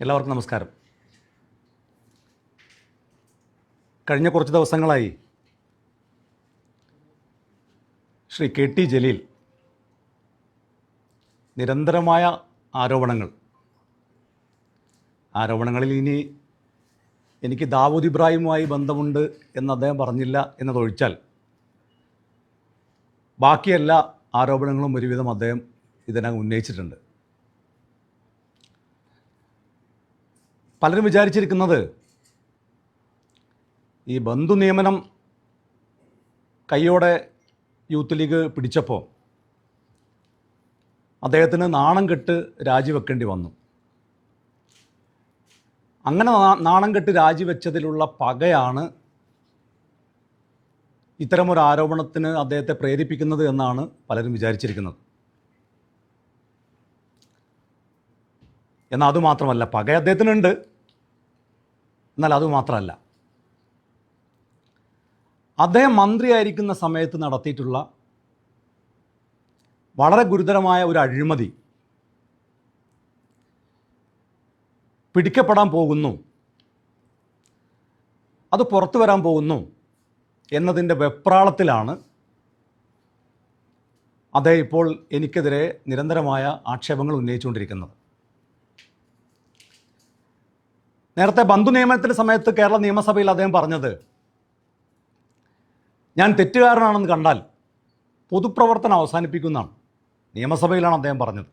എല്ലാവർക്കും നമസ്കാരം. കഴിഞ്ഞ കുറച്ച് ദിവസങ്ങളായി ശ്രീ കെ ടി ജലീൽ നിരന്തരമായ ആരോപണങ്ങളിൽ ഇനി എനിക്ക് ദാവൂദ് ഇബ്രാഹിമുമായി ബന്ധമുണ്ട് എന്ന് അദ്ദേഹം പറഞ്ഞില്ല എന്നതൊഴിച്ചാൽ ബാക്കി എല്ലാ ആരോപണങ്ങളും ഒരുവിധം അദ്ദേഹം ഇതിനകം ഉന്നയിച്ചിട്ടുണ്ട്. പലരും വിചാരിച്ചിരിക്കുന്നത് ഈ ബന്ധു നിയമനം കയ്യോടെ യൂത്ത് ലീഗ് പിടിച്ചപ്പോൾ അദ്ദേഹത്തിന് നാണം കെട്ട് രാജിവെക്കേണ്ടി വന്നു. അങ്ങനെ നാണം കെട്ട് രാജിവെച്ചതിലുള്ള പകയാണ് ഇത്തരമൊരു ആരോപണത്തിന് അദ്ദേഹത്തെ പ്രേരിപ്പിക്കുന്നത് എന്നാണ് പലരും വിചാരിച്ചിരിക്കുന്നത്. എന്നാൽ അതുമാത്രമല്ല, പക അദ്ദേഹത്തിനുണ്ട്. എന്നാൽ അതുമാത്രമല്ല, അദ്ദേഹം മന്ത്രിയായിരിക്കുന്ന സമയത്ത് നടത്തിയിട്ടുള്ള വളരെ ഗുരുതരമായ ഒരു അഴിമതി പിടിക്കപ്പെടാൻ പോകുന്നു, അത് പുറത്തു വരാൻ പോകുന്നു എന്നതിൻ്റെ വെപ്രാളത്തിലാണ് അദ്ദേഹം ഇപ്പോൾ എനിക്കെതിരെ നിരന്തരമായ ആക്ഷേപങ്ങൾ ഉന്നയിച്ചുകൊണ്ടിരിക്കുന്നത്. നേരത്തെ ബന്ധു നിയമനത്തിൻ്റെ സമയത്ത് കേരള നിയമസഭയിൽ അദ്ദേഹം പറഞ്ഞത്, ഞാൻ തെറ്റുകാരനാണെന്ന് കണ്ടാൽ പൊതുപ്രവർത്തനം അവസാനിപ്പിക്കുന്നതാണ്. നിയമസഭയിലാണ് അദ്ദേഹം പറഞ്ഞത്.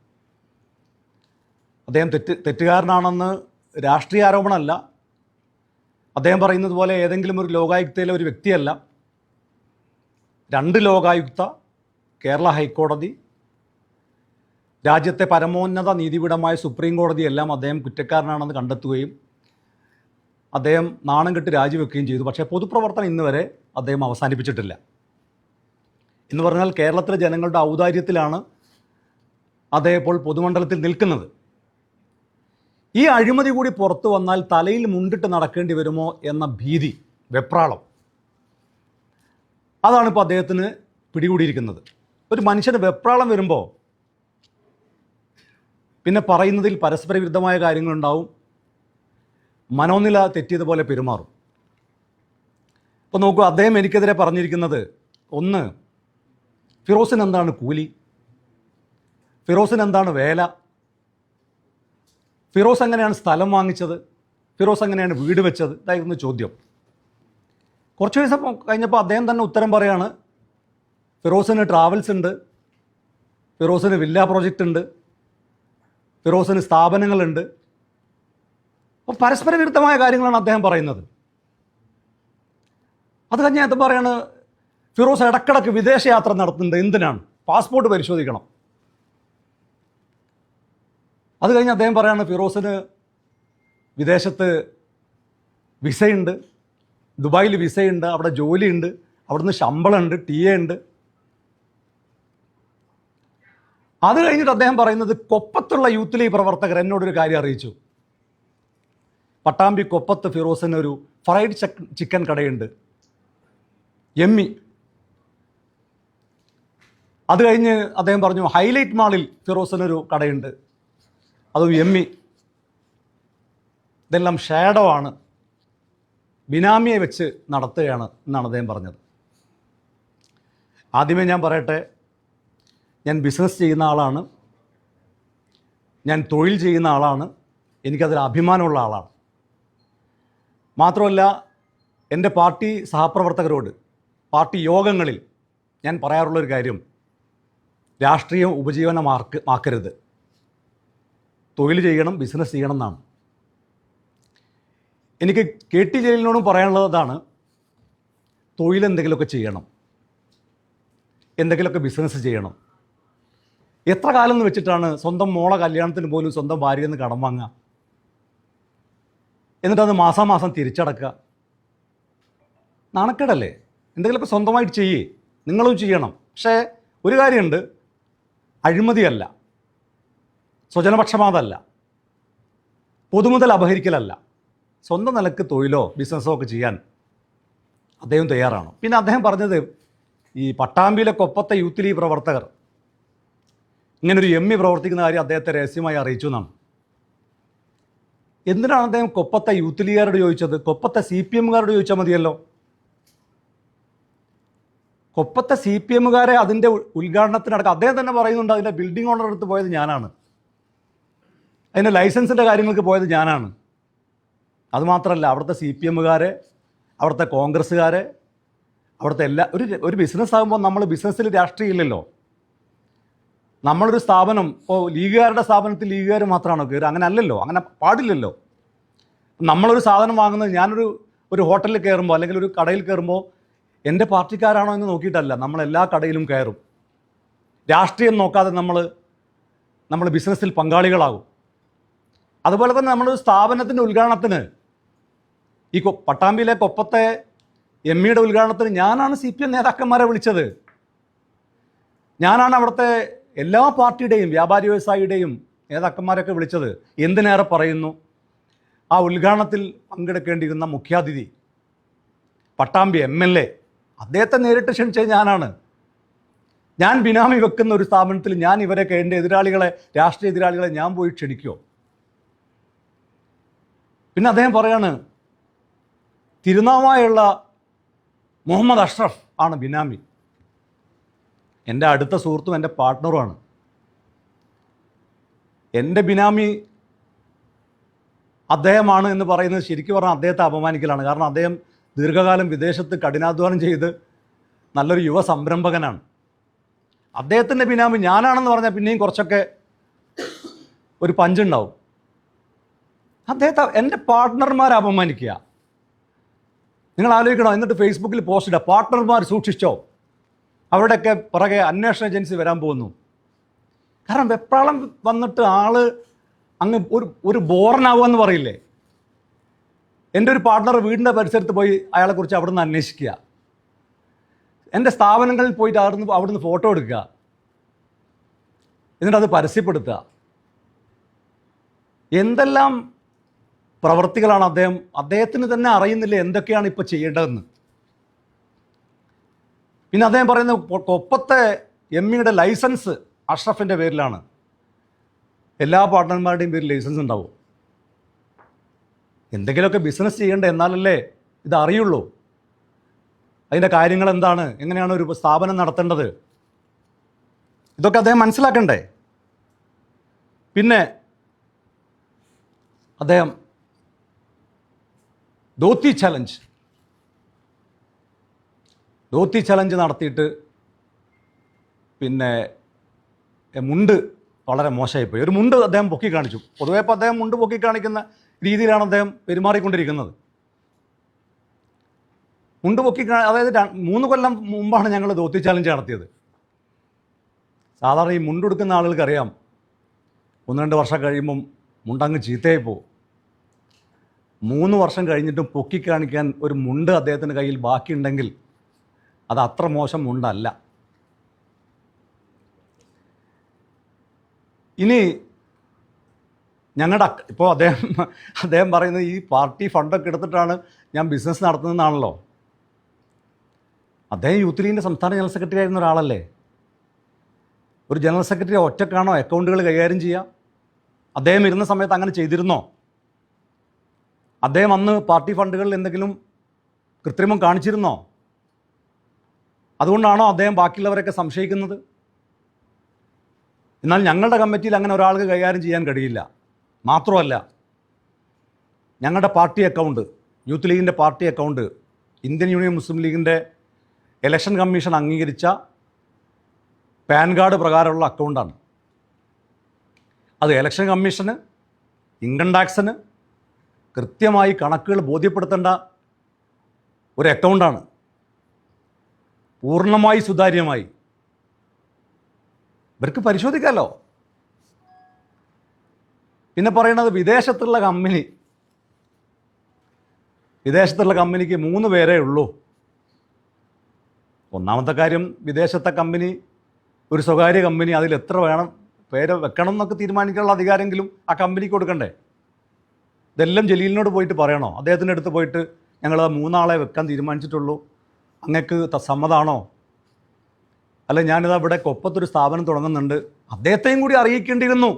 അദ്ദേഹം തെറ്റുകാരനാണെന്ന് രാഷ്ട്രീയ ആരോപണമല്ല. അദ്ദേഹം പറയുന്നത് പോലെ ഏതെങ്കിലും ഒരു ലോകായുക്തയിലെ ഒരു വ്യക്തിയല്ല. 2 ലോകായുക്ത, കേരള ഹൈക്കോടതി, രാജ്യത്തെ പരമോന്നത നീതിപീഠമായ സുപ്രീം കോടതിയെല്ലാം അദ്ദേഹം കുറ്റക്കാരനാണെന്ന് കണ്ടെത്തുകയും അദ്ദേഹം നാണം കെട്ട് രാജിവെക്കുകയും ചെയ്തു. പക്ഷേ പൊതുപ്രവർത്തനം ഇന്ന് വരെ അദ്ദേഹം അവസാനിപ്പിച്ചിട്ടില്ല. എന്ന് പറഞ്ഞാൽ കേരളത്തിലെ ജനങ്ങളുടെ ഔദാര്യത്തിലാണ് അദ്ദേഹം ഇപ്പോൾ പൊതുമണ്ഡലത്തിൽ നിൽക്കുന്നത്. ഈ അഴിമതി കൂടി പുറത്തു വന്നാൽ തലയിൽ മുണ്ടിട്ട് നടക്കേണ്ടി വരുമോ എന്ന ഭീതി, വെപ്രാളം, അതാണിപ്പോൾ അദ്ദേഹത്തിന് പിടികൂടിയിരിക്കുന്നത്. ഒരു മനുഷ്യന് വെപ്രാളം വരുമ്പോൾ പിന്നെ പറയുന്നതിൽ പരസ്പര വിരുദ്ധമായ കാര്യങ്ങളുണ്ടാവും, മനോനില തെറ്റിയതുപോലെ പെരുമാറും. ഇപ്പോൾ നോക്കൂ, അദ്ദേഹം എനിക്കെതിരെ പറഞ്ഞിരിക്കുന്നത്, ഒന്ന്, ഫിറോസിന് എന്താണ് കൂലി, ഫിറോസിന് എന്താണ് വേല, ഫിറോസ് എങ്ങനെയാണ് സ്ഥലം വാങ്ങിച്ചത്, ഫിറോസ് എങ്ങനെയാണ് വീട് വെച്ചത്, ഇതായിരുന്നു ചോദ്യം. കുറച്ച് ദിവസം കഴിഞ്ഞപ്പോൾ അദ്ദേഹം തന്നെ ഉത്തരം പറയാണ്, ഫിറോസിന് ട്രാവൽസ് ഉണ്ട്, ഫിറോസിന് വില്ല പ്രോജക്റ്റ് ഉണ്ട്, ഫിറോസിന് സ്ഥാപനങ്ങളുണ്ട്. അപ്പോൾ പരസ്പര വിരുദ്ധമായ കാര്യങ്ങളാണ് അദ്ദേഹം പറയുന്നത്. അത് കഴിഞ്ഞ് അദ്ദേഹം പറയാണ്, ഫിറോസ് ഇടക്കിടക്ക് വിദേശയാത്ര നടത്തുന്നുണ്ട്. എന്തിനാണ്? പാസ്പോർട്ട് പരിശോധിക്കണം. അത് കഴിഞ്ഞ് അദ്ദേഹം പറയാണ്, ഫിറോസിന് വിദേശത്ത് വിസയുണ്ട്, ദുബായിൽ വിസയുണ്ട്, അവിടെ ജോലിയുണ്ട്, അവിടുന്ന് ശമ്പളമുണ്ട്, TA ഉണ്ട്. അത് കഴിഞ്ഞിട്ട് അദ്ദേഹം പറയുന്നത്, കൊപ്പത്തുള്ള യൂത്ത് ലീഗ് പ്രവർത്തകർ എന്നോടൊരു കാര്യം അറിയിച്ചു. പട്ടാമ്പി കൊപ്പത്ത് ഫിറോസിന് ഒരു ഫ്രൈഡ് ചിക്കൻ കടയുണ്ട്, എമ്മി. അത് കഴിഞ്ഞ് അദ്ദേഹം പറഞ്ഞു, ഹൈലൈറ്റ് മാളിൽ ഫിറോസിനൊരു കടയുണ്ട്, അതും എമ്മി. ഇതെല്ലാം ഷാഡോ ആണ്, ബിനാമിയെ വെച്ച് നടത്തുകയാണ് എന്നാണ് അദ്ദേഹം പറഞ്ഞത്. ആദ്യമേ ഞാൻ പറയട്ടെ, ഞാൻ ബിസിനസ് ചെയ്യുന്ന ആളാണ്, ഞാൻ തൊഴിൽ ചെയ്യുന്ന ആളാണ്, എനിക്കതിൽ അഭിമാനമുള്ള ആളാണ്. മാത്രമല്ല, എൻ്റെ പാർട്ടി സഹപ്രവർത്തകരോട് പാർട്ടി യോഗങ്ങളിൽ ഞാൻ പറയാറുള്ളൊരു കാര്യം, രാഷ്ട്രീയം ഉപജീവനമാക്കരുത്, തൊഴിൽ ചെയ്യണം, ബിസിനസ് ചെയ്യണം എന്നാണ്. എനിക്ക് കെ ടി ജലീലിനോടും പറയാനുള്ളതാണ്, തൊഴിലെന്തെങ്കിലുമൊക്കെ ചെയ്യണം, എന്തെങ്കിലുമൊക്കെ ബിസിനസ് ചെയ്യണം. എത്ര കാലം എന്ന് വെച്ചിട്ടാണ് സ്വന്തം മോളെ കല്യാണത്തിന് പോലും സ്വന്തം ഭാര്യയിൽ നിന്ന് കടം വാങ്ങുക, എന്നിട്ടത് മാസാമാസം തിരിച്ചടക്കുക? നാണക്കേടല്ലേ? എന്തെങ്കിലുമൊക്കെ സ്വന്തമായിട്ട് ചെയ്യേ, നിങ്ങളും ചെയ്യണം. പക്ഷേ ഒരു കാര്യമുണ്ട്, അഴിമതിയല്ല, സ്വജനപക്ഷപാതമല്ല, പൊതുമുതൽ അപഹരിക്കലല്ല, സ്വന്തം നിലക്ക് തൊഴിലോ ബിസിനസ്സോ ഒക്കെ ചെയ്യാൻ അദ്ദേഹം തയ്യാറാണ്. പിന്നെ അദ്ദേഹം പറഞ്ഞത്, ഈ പട്ടാമ്പിയിലെ കൊപ്പത്തെ യൂത്ത് ലീഗ് പ്രവർത്തകർ ഇങ്ങനൊരു എമ്മി പ്രവർത്തിക്കുന്ന കാര്യം അദ്ദേഹത്തെ രഹസ്യമായി അറിയിച്ചു എന്നാണ്. എന്തിനാണ് അദ്ദേഹം കൊപ്പത്തെ യൂത്ത് ലീഗുകാരോട് ചോദിച്ചത്? കൊപ്പത്തെ CPM-കാരോട് ചോദിച്ചാൽ മതിയല്ലോ. കൊപ്പത്തെ CPM-കാരെ അതിൻ്റെ ഉദ്ഘാടനത്തിനടക്കം അദ്ദേഹം തന്നെ പറയുന്നുണ്ട്, അതിൻ്റെ ബിൽഡിംഗ് ഓണർ എടുത്ത് പോയത് ഞാനാണ്, അതിൻ്റെ ലൈസൻസിൻ്റെ കാര്യങ്ങൾക്ക് പോയത് ഞാനാണ്. അതുമാത്രമല്ല, അവിടുത്തെ CPM-കാരെ, അവിടുത്തെ കോൺഗ്രസ്സുകാരെ, അവിടുത്തെ ഒരു ബിസിനസ് ആകുമ്പോൾ നമ്മൾ ബിസിനസ്സിൽ രാഷ്ട്രീയം ഇല്ലല്ലോ. നമ്മളൊരു സ്ഥാപനം, ഇപ്പോൾ ലീഗുകാരുടെ സ്ഥാപനത്തിൽ ലീഗുകാർ മാത്രമാണോ കയറുക? അങ്ങനെ അല്ലല്ലോ, അങ്ങനെ പാടില്ലല്ലോ. നമ്മളൊരു സാധനം വാങ്ങുന്നത്, ഞാനൊരു ഹോട്ടലിൽ കയറുമ്പോൾ അല്ലെങ്കിൽ ഒരു കടയിൽ കയറുമ്പോൾ എൻ്റെ പാർട്ടിക്കാരാണോ എന്ന് നോക്കിയിട്ടല്ല, നമ്മളെല്ലാ കടയിലും കയറും. രാഷ്ട്രീയം നോക്കാതെ നമ്മൾ ബിസിനസ്സിൽ പങ്കാളികളാകും. അതുപോലെ തന്നെ നമ്മളൊരു സ്ഥാപനത്തിൻ്റെ ഉദ്ഘാടനത്തിന്, ഈ പട്ടാമ്പിയിലെ കൊപ്പത്തെ ME-യുടെ ഉദ്ഘാടനത്തിന് ഞാനാണ് CPM നേതാക്കന്മാരെ വിളിച്ചത്. ഞാനാണ് അവിടുത്തെ എല്ലാ പാർട്ടിയുടെയും വ്യാപാരി വ്യവസായിയുടെയും നേതാക്കന്മാരൊക്കെ വിളിച്ചത്. എന്തിനേറെ പറയുന്നു, ആ ഉദ്ഘാടനത്തിൽ പങ്കെടുക്കേണ്ടിയിരുന്ന മുഖ്യാതിഥി പട്ടാമ്പി MLA, അദ്ദേഹത്തെ നേരിട്ട് ക്ഷണിച്ചത് ഞാനാണ്. ഞാൻ ബിനാമി വെക്കുന്ന ഒരു സ്ഥാപനത്തിൽ ഞാൻ ഇവരൊക്കെ, എൻ്റെ എതിരാളികളെ, രാഷ്ട്രീയ എതിരാളികളെ ഞാൻ പോയി ക്ഷണിക്കുമോ? പിന്നെ അദ്ദേഹം പറയാണ്, തിരുനാവായുള്ള മുഹമ്മദ് അഷ്റഫ് ആണ് ബിനാമി. എൻ്റെ അടുത്ത സുഹൃത്തും എൻ്റെ പാർട്ട്ണറുമാണ്. എൻ്റെ ബിനാമി അദ്ദേഹമാണ് എന്ന് പറയുന്നത് ശരിക്കും പറഞ്ഞാൽ അദ്ദേഹത്തെ അപമാനിക്കലാണ്. കാരണം അദ്ദേഹം ദീർഘകാലം വിദേശത്ത് കഠിനാധ്വാനം ചെയ്ത് നല്ലൊരു യുവ സംരംഭകനാണ്. അദ്ദേഹത്തിൻ്റെ ബിനാമി ഞാനാണെന്ന് പറഞ്ഞാൽ പിന്നെയും കുറച്ചൊക്കെ ഒരു പഞ്ചുണ്ടാവും. അദ്ദേഹത്തെ എൻ്റെ പാർട്ട്ണർമാരെ അപമാനിക്കുക. നിങ്ങൾ ആലോചിക്കണോ? എന്നിട്ട് ഫേസ്ബുക്കിൽ പോസ്റ്റ് ഇടുക, പാർട്ട്ണർമാർ സൂക്ഷിച്ചോ, അവരുടെയൊക്കെ പുറകെ അന്വേഷണ ഏജൻസി വരാൻ പോകുന്നു. കാരണം വെപ്രാളം വന്നിട്ട് അങ്ങ് ഒരു ബോറനാവുകയെന്ന് പറയില്ലേ. എൻ്റെ ഒരു പാർട്ട്ണർ വീടിൻ്റെ പരിസരത്ത് പോയി അയാളെക്കുറിച്ച് അവിടെ നിന്ന് അന്വേഷിക്കുക, എൻ്റെ സ്ഥാപനങ്ങളിൽ പോയിട്ട് അവിടുന്ന് ഫോട്ടോ എടുക്കുക, എന്നിട്ട് അത് പരസ്യപ്പെടുത്തുക. എന്തെല്ലാം പ്രവർത്തികളാണ് അദ്ദേഹത്തിന് തന്നെ അറിയുന്നില്ല എന്തൊക്കെയാണ് ഇപ്പോൾ ചെയ്യേണ്ടതെന്ന്. പിന്നെ അദ്ദേഹം പറയുന്ന കൊപ്പത്തെ ME-യുടെ ലൈസൻസ് അഷ്റഫിൻ്റെ പേരിലാണ്. എല്ലാ പാർട്ട്ണർമാരുടെയും പേരിൽ ലൈസൻസ് ഉണ്ടാവും. എന്തെങ്കിലുമൊക്കെ ബിസിനസ് ചെയ്യേണ്ട, എന്നാലല്ലേ ഇത് അറിയുള്ളൂ. അതിൻ്റെ കാര്യങ്ങൾ എന്താണ്, എങ്ങനെയാണ് ഒരു സ്ഥാപനം നടത്തേണ്ടത്, ഇതൊക്കെ അദ്ദേഹം മനസ്സിലാക്കണ്ടേ. പിന്നെ അദ്ദേഹം ധോത്തി ചലഞ്ച് നടത്തിയിട്ട് പിന്നെ മുണ്ട് വളരെ മോശമായിപ്പോയി. ഒരു മുണ്ട് അദ്ദേഹം പൊക്കി കാണിച്ചു. പൊതുവേ ഇപ്പോൾ അദ്ദേഹം മുണ്ട് പൊക്കി കാണിക്കുന്ന രീതിയിലാണ് അദ്ദേഹം പെരുമാറിക്കൊണ്ടിരിക്കുന്നത്. മുണ്ട് പൊക്കി അതായത് 3 കൊല്ലം മുമ്പാണ് ഞങ്ങൾ ധോത്തി ചലഞ്ച് നടത്തിയത്. സാധാരണ ഈ മുണ്ടെടുക്കുന്ന ആളുകൾക്കറിയാം, 1-2 വർഷം കഴിയുമ്പം മുണ്ടങ്ങ് ചീത്തയായി പോകും. 3 വർഷം കഴിഞ്ഞിട്ടും പൊക്കി കാണിക്കാൻ ഒരു മുണ്ട് അദ്ദേഹത്തിൻ്റെ കയ്യിൽ ബാക്കിയുണ്ടെങ്കിൽ അത് അത്ര മോശം മുണ്ടല്ല. ഇനി ഇപ്പോൾ അദ്ദേഹം പറയുന്നത് ഈ പാർട്ടി ഫണ്ടൊക്കെ എടുത്തിട്ടാണ് ഞാൻ ബിസിനസ് നടത്തുന്നതെന്നാണല്ലോ. അദ്ദേഹം യൂത്ത് ലീഗിൻ്റെ സംസ്ഥാന ജനറൽ സെക്രട്ടറി ആയിരുന്ന ഒരാളല്ലേ. ഒരു ജനറൽ സെക്രട്ടറി ഒറ്റക്കാണോ അക്കൗണ്ടുകൾ കൈകാര്യം ചെയ്യുക? അദ്ദേഹം ഇരുന്ന സമയത്ത് അങ്ങനെ ചെയ്തിരുന്നോ? അദ്ദേഹം അന്ന് പാർട്ടി ഫണ്ടുകളിൽ എന്തെങ്കിലും കൃത്രിമം കാണിച്ചിരുന്നോ? അതുകൊണ്ടാണോ അദ്ദേഹം ബാക്കിയുള്ളവരൊക്കെ സംശയിക്കുന്നത്? എന്നാൽ ഞങ്ങളുടെ കമ്മിറ്റിയിൽ അങ്ങനെ ഒരാൾക്ക് കൈകാര്യം ചെയ്യാൻ കഴിയില്ല. മാത്രമല്ല, ഞങ്ങളുടെ പാർട്ടി അക്കൗണ്ട്, യൂത്ത് ലീഗിൻ്റെ പാർട്ടി അക്കൗണ്ട് ഇന്ത്യൻ യൂണിയൻ മുസ്ലിം ലീഗിൻ്റെ ഇലക്ഷൻ കമ്മീഷൻ അംഗീകരിച്ച പാൻ കാർഡ് പ്രകാരമുള്ള അക്കൗണ്ടാണ്. അത് ഇലക്ഷൻ കമ്മീഷന്, ഇൻകം ടാക്സിന് കൃത്യമായി കണക്കുകൾ ബോധ്യപ്പെടുത്തേണ്ട ഒരു അക്കൗണ്ടാണ്. പൂർണ്ണമായി സുതാര്യമായി ഇവർക്ക് പരിശോധിക്കാമല്ലോ. പിന്നെ പറയുന്നത് വിദേശത്തുള്ള കമ്പനിക്ക് 3 പേരേ ഉള്ളൂ. ഒന്നാമത്തെ കാര്യം, വിദേശത്തെ കമ്പനി ഒരു സ്വകാര്യ കമ്പനി, അതിൽ എത്ര പേര് വെക്കണം എന്നൊക്കെ തീരുമാനിക്കാനുള്ള അധികാരമെങ്കിലും ആ കമ്പനിക്ക് കൊടുക്കണ്ടേ? ഇതെല്ലാം ജലീലിനോട് പോയിട്ട് പറയണോ? അദ്ദേഹത്തിൻ്റെ അടുത്ത് പോയിട്ട് ഞങ്ങൾ 3 ആളെ വെക്കാൻ തീരുമാനിച്ചിട്ടുള്ളൂ, അങ്ങക്ക് സമ്മതമാണോ? അല്ല, ഞാനിതാ ഇവിടെ കൊപ്പത്തൊരു സ്ഥാപനം തുടങ്ങുന്നുണ്ട്, അദ്ദേഹത്തെയും കൂടി അറിയിക്കേണ്ടിയിരുന്നു.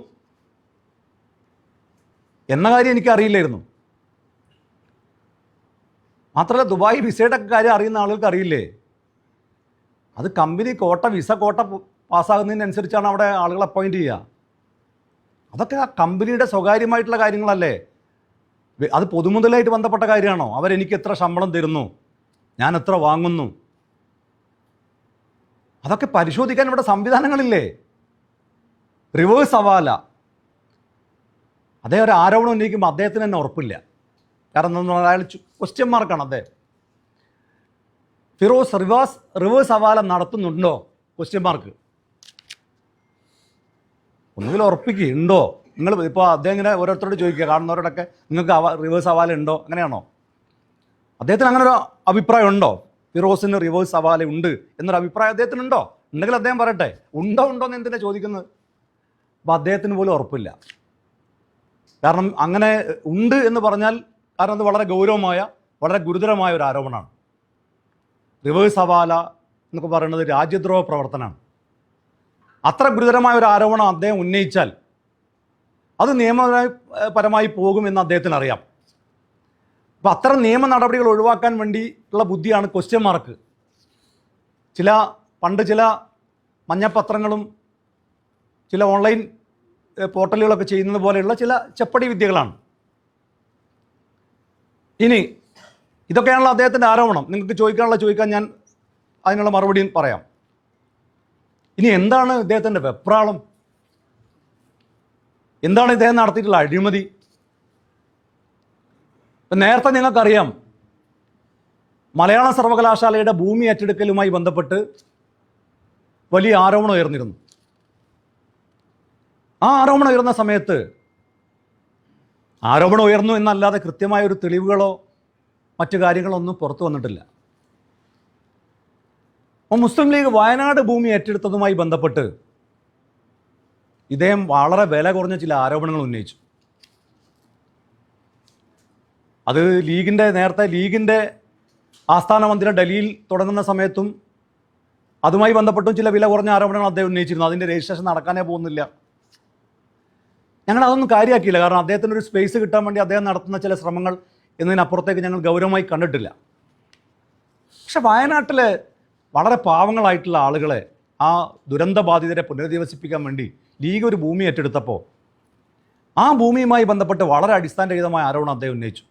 എന്ന കാര്യം എനിക്കറിയില്ലായിരുന്നു. മാത്രമല്ല ദുബായ് വിസയുടെ കാര്യം അറിയുന്ന ആളുകൾക്ക് അറിയില്ലേ, അത് കമ്പനി വിസ കോട്ട പാസ്സാകുന്നതിനനുസരിച്ചാണ് അവിടെ ആളുകൾ അപ്പോയിൻറ്റ് ചെയ്യുക. അതൊക്കെ ആ കമ്പനിയുടെ സ്വകാര്യമായിട്ടുള്ള കാര്യങ്ങളല്ലേ. അത് പൊതുമുതലായിട്ട് ബന്ധപ്പെട്ട കാര്യമാണോ? അവരെനിക്ക് എത്ര ശമ്പളം തരുന്നു, ഞാൻ എത്ര വാങ്ങുന്നു, അതൊക്കെ പരിശോധിക്കാൻ ഇവിടെ സംവിധാനങ്ങളില്ലേ. റിവേഴ്സ് ഹവാല, അദ്ദേഹം ഒരു ആരോപണം ഉന്നയിക്കുമ്പോൾ അദ്ദേഹത്തിന് തന്നെ ഉറപ്പില്ല. കാരണം എന്താ, അയാൾ ക്വസ്റ്റ്യൻ മാർക്കാണ് അദ്ദേഹം. ഫിറോസ് റിവേഴ്സ് ഹവാല നടത്തുന്നുണ്ടോ? Question mark. ഒന്നുകിൽ ഉറപ്പിക്കുക ഉണ്ടോ. നിങ്ങൾ ഇപ്പോൾ അദ്ദേഹം ഇങ്ങനെ ഓരോരുത്തരോട് ചോദിക്കുക, കാണുന്നവരോടൊക്കെ നിങ്ങൾക്ക് റിവേഴ്സ് ഹവാല ഉണ്ടോ, അങ്ങനെയാണോ? അദ്ദേഹത്തിന് അങ്ങനെ ഒരു അഭിപ്രായം ഉണ്ടോ? ഫിറോസിന് റിവേഴ്സ് ഹവാല ഉണ്ട് എന്നൊരു അഭിപ്രായം അദ്ദേഹത്തിനുണ്ടോ? ഉണ്ടെങ്കിൽ അദ്ദേഹം പറയട്ടെ. ഉണ്ടോ എന്ന് എന്തിനാണ് ചോദിക്കുന്നത്? അപ്പോൾ അദ്ദേഹത്തിന് പോലും ഉറപ്പില്ല. കാരണം അങ്ങനെ ഉണ്ട് എന്ന് പറഞ്ഞാൽ, കാരണം അത് വളരെ ഗൗരവമായ, വളരെ ഗുരുതരമായ ഒരു ആരോപണമാണ്. റിവേഴ്സ് ഹവാല എന്നൊക്കെ പറയുന്നത് രാജ്യദ്രോഹ പ്രവർത്തനമാണ്. അത്ര ഗുരുതരമായ ഒരു ആരോപണം അദ്ദേഹം ഉന്നയിച്ചാൽ അത് നിയമപരമായി പോകുമെന്ന് അദ്ദേഹത്തിന് അറിയാം. അപ്പോൾ അത്തരം നിയമ നടപടികൾ ഒഴിവാക്കാൻ വേണ്ടിയുള്ള ബുദ്ധിയാണ് ക്വസ്റ്റ്യൻ മാർക്ക്. പണ്ട് ചില മഞ്ഞപ്പത്രങ്ങളും ചില ഓൺലൈൻ പോർട്ടലുകളൊക്കെ ചെയ്യുന്നത് പോലെയുള്ള ചില ചെപ്പടി വിദ്യകളാണ്. ഇനി ഇതൊക്കെയാണല്ലോ അദ്ദേഹത്തിൻ്റെ ആരോപണം. നിങ്ങൾക്ക് ചോദിക്കാൻ ഞാൻ അതിനുള്ള മറുപടിയും പറയാം. ഇനി എന്താണ് ഇദ്ദേഹത്തിൻ്റെ വെപ്രാളം? എന്താണ് ഇദ്ദേഹം നടത്തിയിട്ടുള്ള അഴിമതി? നേരത്തെ നിങ്ങൾക്കറിയാം, മലയാള സർവകലാശാലയുടെ ഭൂമി ഏറ്റെടുക്കലുമായി ബന്ധപ്പെട്ട് വലിയ ആരോപണം ഉയർന്നിരുന്നു. ആ ആരോപണം ഉയർന്ന സമയത്ത്, ആരോപണം ഉയർന്നു എന്നല്ലാതെ കൃത്യമായ ഒരു തെളിവുകളോ മറ്റു കാര്യങ്ങളോ ഒന്നും പുറത്തു വന്നിട്ടില്ല. അപ്പോൾ മുസ്ലിം ലീഗ് വയനാട് ഭൂമി ഏറ്റെടുത്തതുമായി ബന്ധപ്പെട്ട് ഇദ്ദേഹം വളരെ വില കുറഞ്ഞ ചില ആരോപണങ്ങൾ ഉന്നയിച്ചു. അത് നേരത്തെ ലീഗിൻ്റെ ആസ്ഥാന മന്ദിരം ഡൽഹിയിൽ തുടങ്ങുന്ന സമയത്തും അതുമായി ബന്ധപ്പെട്ടും ചില വില കുറഞ്ഞ ആരോപണങ്ങൾ അദ്ദേഹം ഉന്നയിച്ചിരുന്നു. അതിൻ്റെ രജിസ്ട്രേഷൻ നടക്കാനേ പോകുന്നില്ല. ഞങ്ങൾ അതൊന്നും കാര്യമാക്കിയില്ല. കാരണം അദ്ദേഹത്തിനൊരു സ്പേസ് കിട്ടാൻ വേണ്ടി അദ്ദേഹം നടത്തുന്ന ചില ശ്രമങ്ങൾ എന്നതിനപ്പുറത്തേക്ക് ഞങ്ങൾ ഗൗരവമായി കണ്ടിട്ടില്ല. പക്ഷെ വയനാട്ടിലെ വളരെ പാവങ്ങളായിട്ടുള്ള ആളുകളെ, ആ ദുരന്ത ബാധിതരെ പുനരധിവസിപ്പിക്കാൻ വേണ്ടി ലീഗ് ഒരു ഭൂമി ഏറ്റെടുത്തപ്പോൾ ആ ഭൂമിയുമായി ബന്ധപ്പെട്ട് വളരെ അടിസ്ഥാനരഹിതമായ ആരോപണം അദ്ദേഹം ഉന്നയിച്ചു.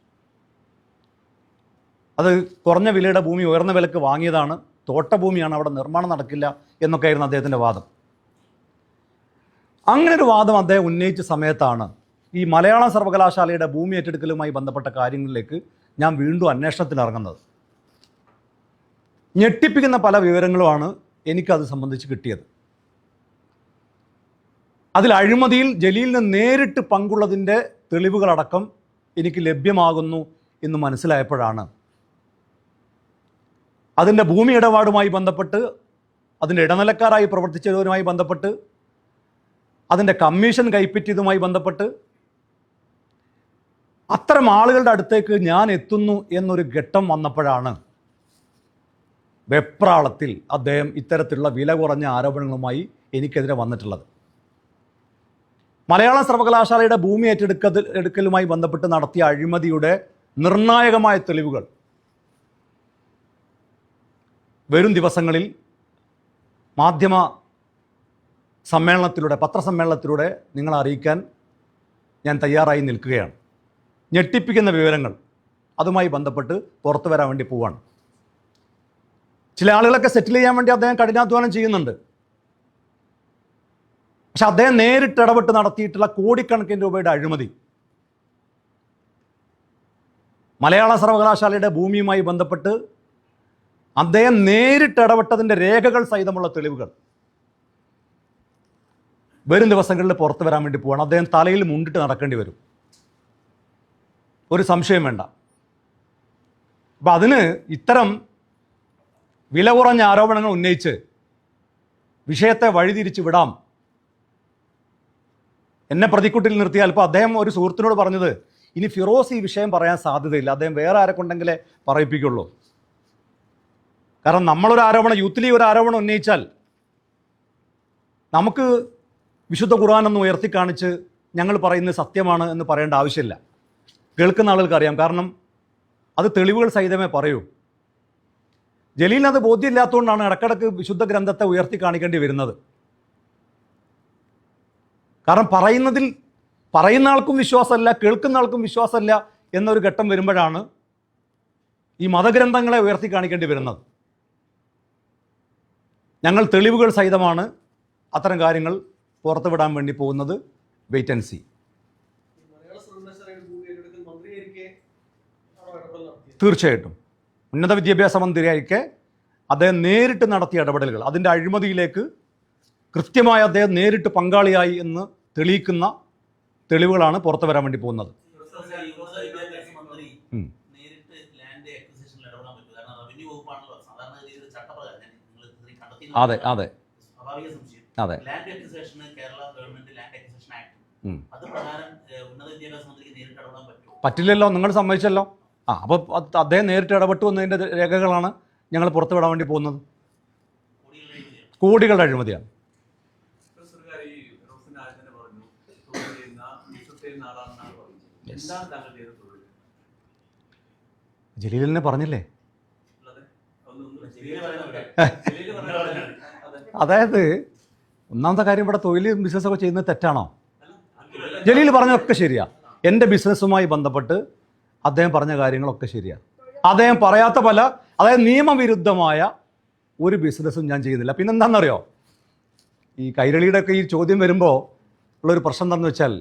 അത് കുറഞ്ഞ വിലയുടെ ഭൂമി ഉയർന്ന വിലക്ക് വാങ്ങിയതാണ്, തോട്ടഭൂമിയാണ്, അവിടെ നിർമ്മാണം നടക്കില്ല എന്നൊക്കെയായിരുന്നു അദ്ദേഹത്തിൻ്റെ വാദം. അങ്ങനൊരു വാദം അദ്ദേഹം ഉന്നയിച്ച സമയത്താണ് ഈ മലയാള സർവകലാശാലയുടെ ഭൂമി ഏറ്റെടുക്കലുമായി ബന്ധപ്പെട്ട കാര്യങ്ങളിലേക്ക് ഞാൻ വീണ്ടും അന്വേഷണത്തിന് ഇറങ്ങുന്നത്. ഞെട്ടിപ്പിക്കുന്ന പല വിവരങ്ങളുമാണ് എനിക്കത് സംബന്ധിച്ച് കിട്ടിയത്. അതിൽ അഴിമതിയിൽ ജലീലിന് നേരിട്ട് പങ്കുള്ളതിൻ്റെ തെളിവുകളടക്കം എനിക്ക് ലഭ്യമാകുന്നു എന്ന് മനസ്സിലായപ്പോഴാണ് അതിൻ്റെ ഭൂമി ഇടപാടുമായി ബന്ധപ്പെട്ട്, അതിൻ്റെ ഇടനിലക്കാരായി പ്രവർത്തിച്ചതുമായി ബന്ധപ്പെട്ട്, അതിൻ്റെ കമ്മീഷൻ കൈപ്പറ്റിയതുമായി ബന്ധപ്പെട്ട് അത്തരം ആളുകളുടെ അടുത്തേക്ക് ഞാൻ എത്തുന്നു എന്നൊരു ഘട്ടം വന്നപ്പോഴാണ് വെപ്രാളത്തിൽ അദ്ദേഹം ഇത്തരത്തിലുള്ള വില കുറഞ്ഞ ആരോപണങ്ങളുമായി എനിക്കെതിരെ വന്നിട്ടുള്ളത്. മലയാള സർവകലാശാലയുടെ ഭൂമി ഏറ്റെടുക്കലുമായി ബന്ധപ്പെട്ട് നടത്തിയ അഴിമതിയുടെ നിർണായകമായ തെളിവുകൾ വരും ദിവസങ്ങളിൽ മാധ്യമ സമ്മേളനത്തിലൂടെ, പത്രസമ്മേളനത്തിലൂടെ നിങ്ങളെ അറിയിക്കാൻ ഞാൻ തയ്യാറായി നിൽക്കുകയാണ്. ഞെട്ടിപ്പിക്കുന്ന വിവരങ്ങൾ അതുമായി ബന്ധപ്പെട്ട് പുറത്തു വരാൻ വേണ്ടി പോവാണ്. ചില ആളുകളൊക്കെ സെറ്റിൽ ചെയ്യാൻ വേണ്ടി അദ്ദേഹം കഠിനാധ്വാനം ചെയ്യുന്നുണ്ട്. പക്ഷെ അദ്ദേഹം നേരിട്ട് ഇടപെട്ട് നടത്തിയിട്ടുള്ള കോടിക്കണക്കിന് രൂപയുടെ അഴിമതി, മലയാള സർവകലാശാലയുടെ ഭൂമിയുമായി ബന്ധപ്പെട്ട് അദ്ദേഹം നേരിട്ട് ഇടപെട്ടതിൻ്റെ രേഖകൾ സഹിതമുള്ള തെളിവുകൾ വരും ദിവസങ്ങളിൽ പുറത്തു വരാൻ വേണ്ടി പോവാണ്. അദ്ദേഹം തലയിൽ മുണ്ടിട്ട് നടക്കേണ്ടി വരും, ഒരു സംശയം വേണ്ട. അപ്പം അതിന് ഇത്തരം വില കുറഞ്ഞ ആരോപണങ്ങൾ ഉന്നയിച്ച് വിഷയത്തെ വഴിതിരിച്ച് വിടാം, എന്നെ പ്രതിക്കൂട്ടിൽ നിർത്തിയാൽ. ഇപ്പോൾ അദ്ദേഹം ഒരു സുഹൃത്തിനോട് പറഞ്ഞത്, ഇനി ഫിറോസ് ഈ വിഷയം പറയാൻ സാധ്യതയില്ല, അദ്ദേഹം വേറെ ആരെക്കൊണ്ടെങ്കിലേ പറയിപ്പിക്കുള്ളൂ. കാരണം നമ്മളൊരു ആരോപണം, യൂത്ത് ലീഗ് ഒരു ആരോപണം ഉന്നയിച്ചാൽ നമുക്ക് വിശുദ്ധ ഖുർആനൊന്ന് ഉയർത്തി കാണിച്ച് ഞങ്ങൾ പറയുന്നത് സത്യമാണ് എന്ന് പറയേണ്ട ആവശ്യമില്ല. കേൾക്കുന്ന ആളുകൾക്ക് അറിയാം. കാരണം അത് തെളിവുകൾ സഹിതമേ പറയൂ. ജലീലിന് അത് ബോധ്യമില്ലാത്തതുകൊണ്ടാണ് ഇടക്കിടക്ക് വിശുദ്ധ ഗ്രന്ഥത്തെ ഉയർത്തി കാണിക്കേണ്ടി വരുന്നത്. കാരണം പറയുന്ന ആൾക്കും വിശ്വാസമല്ല, കേൾക്കുന്ന ആൾക്കും വിശ്വാസമല്ല എന്നൊരു ഘട്ടം വരുമ്പോഴാണ് ഈ മതഗ്രന്ഥങ്ങളെ ഉയർത്തി കാണിക്കേണ്ടി വരുന്നത്. ഞങ്ങൾ തെളിവുകൾ സഹിതമാണ് അത്തരം കാര്യങ്ങൾ പുറത്തുവിടാൻ വേണ്ടി പോകുന്നത്. Wait and see. തീർച്ചയായിട്ടും ഉന്നത വിദ്യാഭ്യാസ മന്ത്രിയായിരിക്കെ അദ്ദേഹം നേരിട്ട് നടത്തിയ ഇടപെടലുകൾ, അതിൻ്റെ അഴിമതിയിലേക്ക് കൃത്യമായി അദ്ദേഹം നേരിട്ട് പങ്കാളിയായി എന്ന് തെളിയിക്കുന്ന തെളിവുകളാണ് പുറത്തു വരാൻ വേണ്ടി പോകുന്നത്. അതെ അതെ അതെ പറ്റില്ലല്ലോ, നിങ്ങൾ സമ്മതിച്ചല്ലോ. അപ്പോൾ അദ്ദേഹം നേരിട്ട് ഇടപെട്ടു എന്നതിൻ്റെ രേഖകളാണ് ഞങ്ങൾ പുറത്തുവിടാൻ വേണ്ടി പോകുന്നത്. കോടികളുടെ അഴിമതിയാണ്. ജലീലിനെ പറഞ്ഞില്ലേ? അതായത് ഒന്നാമത്തെ കാര്യം, ഇവിടെ തൊഴിൽ ബിസിനസ്സൊക്കെ ചെയ്യുന്നത് തെറ്റാണോ? ജലീൽ പറഞ്ഞതൊക്കെ ശരിയാ. എൻ്റെ ബിസിനസ്സുമായി ബന്ധപ്പെട്ട് അദ്ദേഹം പറഞ്ഞ കാര്യങ്ങളൊക്കെ ശരിയാണ്. അദ്ദേഹം പറയാത്ത അതായത് നിയമവിരുദ്ധമായ ഒരു ബിസിനസ്സും ഞാൻ ചെയ്യുന്നില്ല. പിന്നെന്താണെന്നറിയോ, ഈ കൈരളിയുടെ ഒക്കെ ഈ ചോദ്യം വരുമ്പോൾ ഉള്ളൊരു പ്രശ്നം എന്താണെന്ന് വെച്ചാൽ,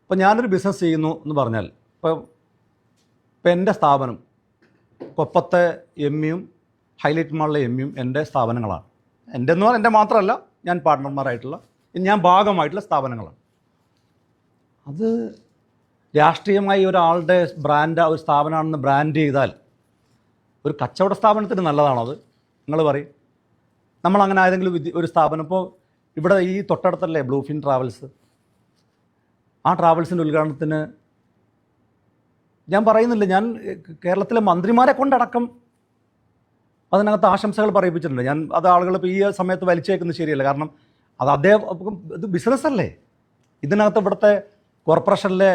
ഇപ്പോൾ ഞാനൊരു ബിസിനസ് ചെയ്യുന്നു എന്ന് പറഞ്ഞാൽ, ഇപ്പോൾ എൻ്റെ സ്ഥാപനം കൊപ്പത്തെ എമ്മിയും ഹൈലൈറ്റ് മാളിലെ എമ്മിയും എൻ്റെ സ്ഥാപനങ്ങളാണ്. എൻ്റെ മാത്രമല്ല, ഞാൻ പാർട്ട്ണർമാരായിട്ടുള്ള, ഞാൻ ഭാഗമായിട്ടുള്ള സ്ഥാപനങ്ങളാണ്. അത് രാഷ്ട്രീയമായി ഒരാളുടെ ഒരു സ്ഥാപനമാണെന്ന് ബ്രാൻഡ് ചെയ്താൽ ഒരു കച്ചവട സ്ഥാപനത്തിന് നല്ലതാണോ അത്? നിങ്ങൾ പറയും. നമ്മളങ്ങനെ ഏതെങ്കിലും ഒരു സ്ഥാപനം, ഇപ്പോൾ ഇവിടെ ഈ തൊട്ടടുത്തല്ലേ ബ്ലൂഫിൻ ട്രാവൽസ്, ആ ട്രാവൽസിൻ്റെ ഉദ്ഘാടനത്തിന് ഞാൻ പറയുന്നില്ല, ഞാൻ കേരളത്തിലെ മന്ത്രിമാരെ കൊണ്ടടക്കം അതിനകത്ത് ആശംസകൾ പറയിപ്പിച്ചിട്ടുണ്ട്. അത് ആളുകൾ ഇപ്പോൾ ഈ സമയത്ത് വലിച്ചേക്കുന്നത് ശരിയല്ല. കാരണം ഇത് ബിസിനസ്സല്ലേ. ഇതിനകത്ത് ഇവിടുത്തെ കോർപ്പറേഷനിലെ